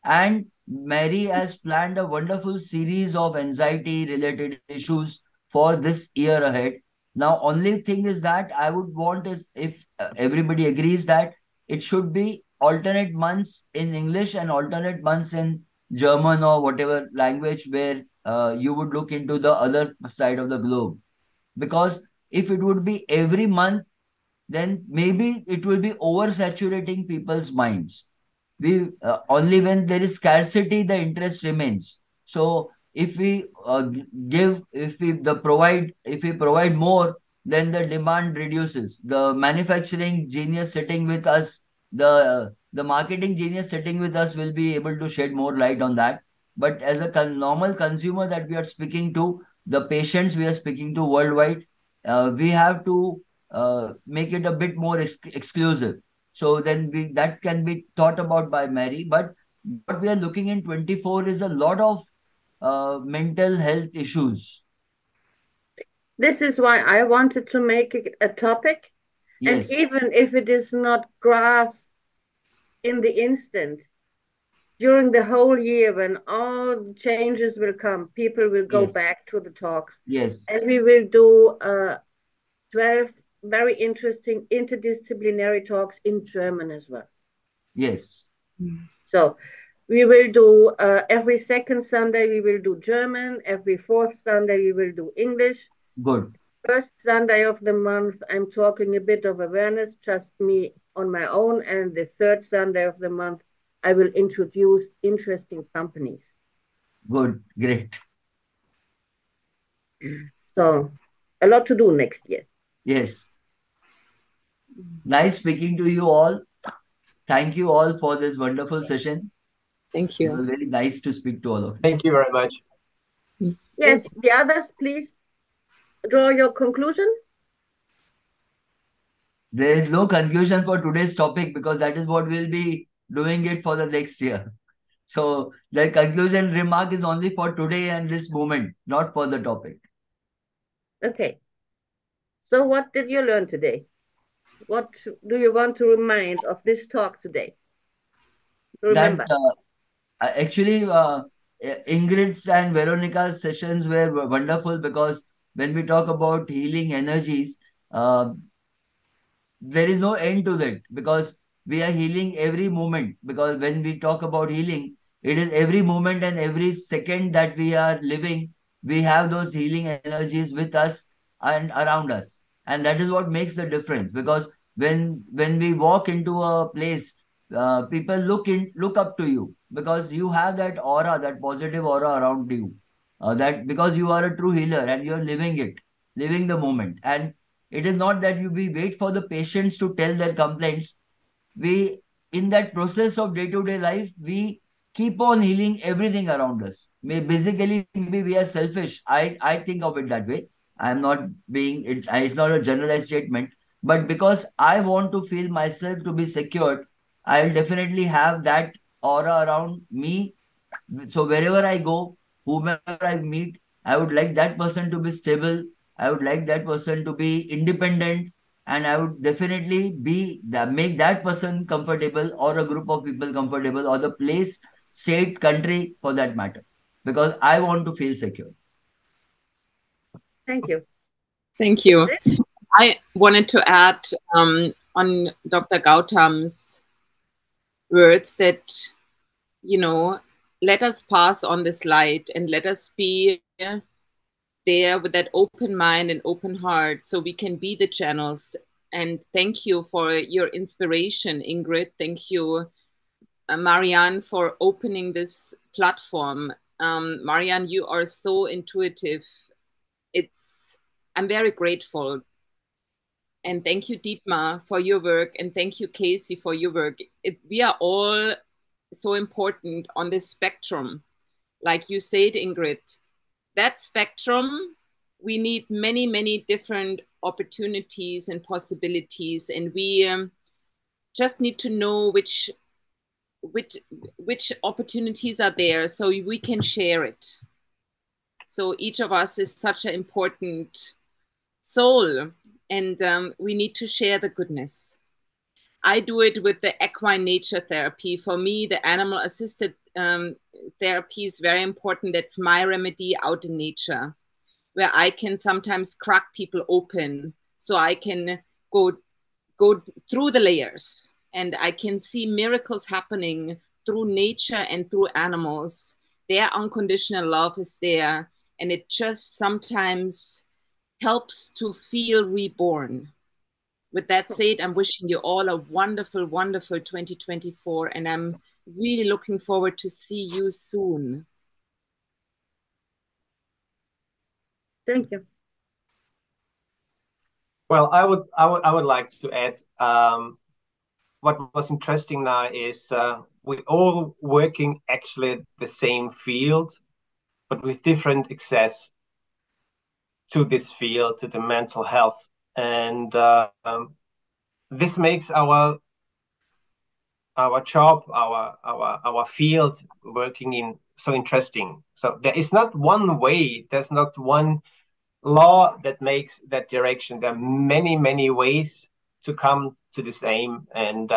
And Mary has planned a wonderful series of anxiety related issues for this year ahead. Now, only thing is that I would want is if everybody agrees that it should be alternate months in English and alternate months in German or whatever language where you would look into the other side of the globe. Because if it would be every month, then maybe it will be oversaturating people's minds. We only when there is scarcity the interest remains. So if we provide more, then the demand reduces. The manufacturing genius sitting with us, the marketing genius sitting with us will be able to shed more light on that. But as a normal consumer that we are speaking to, the patients we are speaking to worldwide, we have to make it a bit more exclusive. So then that can be thought about by Mary. But what we are looking in 24 is a lot of mental health issues. This is why I wanted to make it a topic. Yes. And even if it is not grasped in the instant, during the whole year, when all the changes will come, people will go back to the talks. Yes. And we will do 12 very interesting interdisciplinary talks in German as well. Yes. So we will do every second Sunday, we will do German. Every fourth Sunday, we will do English. Good. First Sunday of the month, I'm talking a bit of awareness, just me on my own. And the third Sunday of the month, I will introduce interesting companies. Good, great. So a lot to do next year. Yes. Nice speaking to you all. Thank you all for this wonderful session. Thank It was you. very nice to speak to all of you. Thank you very much. Yes, the others, please draw your conclusion. There is no conclusion for today's topic because that is what we'll be doing it for the next year. So the conclusion remark is only for today and this moment, not for the topic. Okay. So what did you learn today? What do you want to remind of this talk today? Remember. That actually Ingrid's and Veronica's sessions were wonderful because when we talk about healing energies, there is no end to that because we are healing every moment. Because when we talk about healing, it is every moment and every second that we are living, we have those healing energies with us and around us. And that is what makes the difference. Because when we walk into a place, people look up to you because you have that aura, that positive aura around you. That because you are a true healer and you're living it, living the moment. And it is not that we wait for the patients to tell their complaints. We, in that process of day-to-day life, we keep on healing everything around us. Basically, maybe we are selfish. I think of it that way. I'm not being, it's not a generalized statement. But because I want to feel myself to be secured, I'll definitely have that aura around me. So wherever I go, whomever I meet, I would like that person to be stable. I would like that person to be independent, and I would definitely make that person comfortable, or a group of people comfortable, or the place, state, country for that matter, because I want to feel secure. Thank you. Thank you. I wanted to add on Dr. Gautam's words that, you know, let us pass on this light and let us be there with that open mind and open heart so we can be the channels. And thank you for your inspiration, Ingrid. Thank you, Marianne, for opening this platform. Marianne, you are so intuitive. I'm very grateful. And thank you, Dietmar, for your work. And thank you, Kacy, for your work. We are all so important on this spectrum. Like you said, Ingrid, that spectrum, we need many, many different opportunities and possibilities. And we just need to know which opportunities are there so we can share it. So each of us is such an important soul, and we need to share the goodness. I do it with the equine nature therapy. For me, the animal assisted therapy is very important. That's my remedy out in nature, where I can sometimes crack people open so I can go through the layers and I can see miracles happening through nature and through animals. Their unconditional love is there, and it just sometimes helps to feel reborn. With that said, I'm wishing you all a wonderful, wonderful 2024, and I'm really looking forward to see you soon. Thank you. Well, I would like to add what was interesting now is we're all working actually the same field, but with different access to this field, to the mental health. And this makes our job, our field working in so interesting. So there is not one way, there's not one law that makes that direction. There are many, many ways to come to the same. And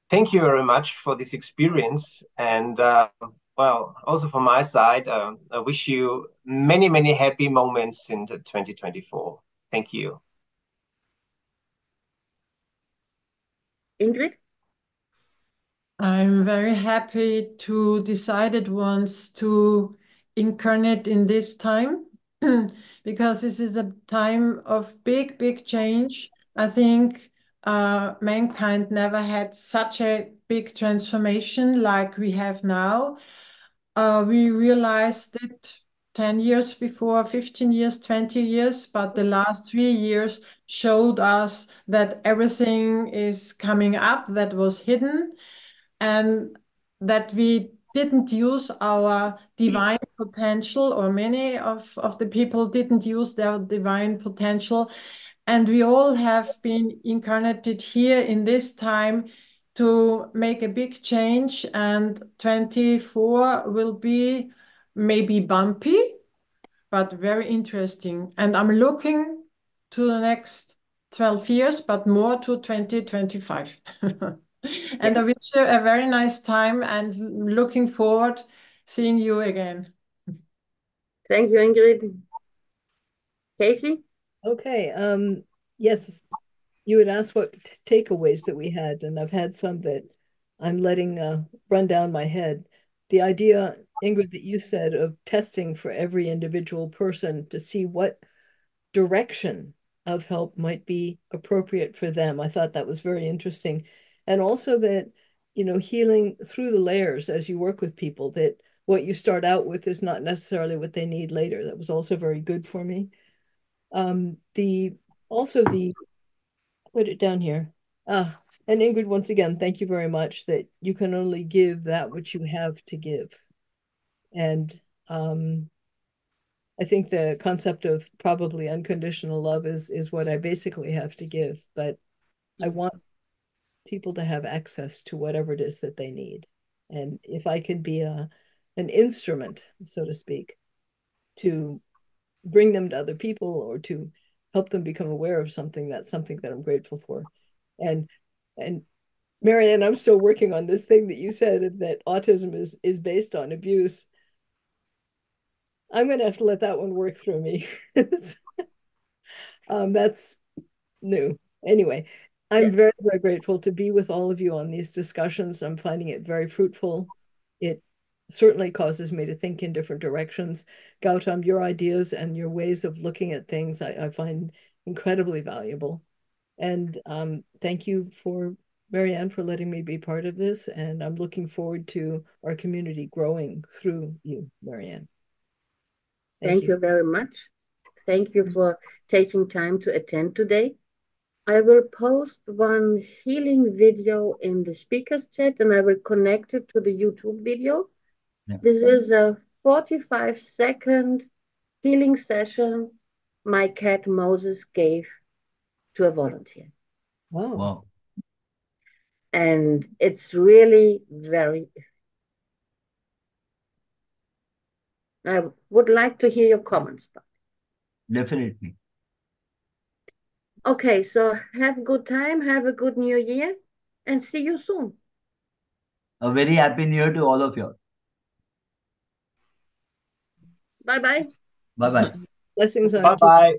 thank you very much for this experience. And well, also from my side, I wish you many, many happy moments in 2024. Thank you. Ingrid? I'm very happy to decided once to incarnate in this time because this is a time of big, big change. I think mankind never had such a big transformation like we have now. We realized it 10 years before, 15 years, 20 years, but the last 3 years showed us that everything is coming up that was hidden, and that we didn't use our divine potential, or many of the people didn't use their divine potential. And we all have been incarnated here in this time to make a big change, and 24 will be maybe bumpy, but very interesting. And I'm looking to the next 12 years, but more to 2025. And I wish you a very nice time, and looking forward seeing you again. Thank you, Ingrid. Kacy? Okay. Yes, you had asked what takeaways that we had, and I've had some that I'm letting run down my head. The idea, Ingrid, that you said of testing for every individual person to see what direction of help might be appropriate for them. I thought that was very interesting. And also that, healing through the layers as you work with people, that what you start out with is not necessarily what they need later. That was also very good for me. Put it down here. And Ingrid, once again, thank you very much, that you can only give that which you have to give. And I think the concept of probably unconditional love is what I basically have to give, but I want people to have access to whatever it is that they need. And if I can be an instrument, so to speak, to bring them to other people or to help them become aware of something, that's something that I'm grateful for. And Marianne, I'm still working on this thing that you said, that autism is based on abuse. I'm going to have to let that one work through me. That's new. Anyway, I'm very, very grateful to be with all of you on these discussions. I'm finding it very fruitful. It certainly causes me to think in different directions. Gautam, your ideas and your ways of looking at things, I find incredibly valuable. And thank you for Marianne for letting me be part of this. And I'm looking forward to our community growing through you, Marianne. Thank you very much. Thank you for taking time to attend today. I will post one healing video in the speakers chat, and I will connect it to the YouTube video. Yeah. This is a 45-second healing session my cat Moses gave to a volunteer. Wow. And it's really very... I would like to hear your comments. Definitely. Okay, so have a good time, have a good new year, and see you soon. A very happy new year to all of you. Bye-bye. Bye-bye. Blessings on Bye-bye.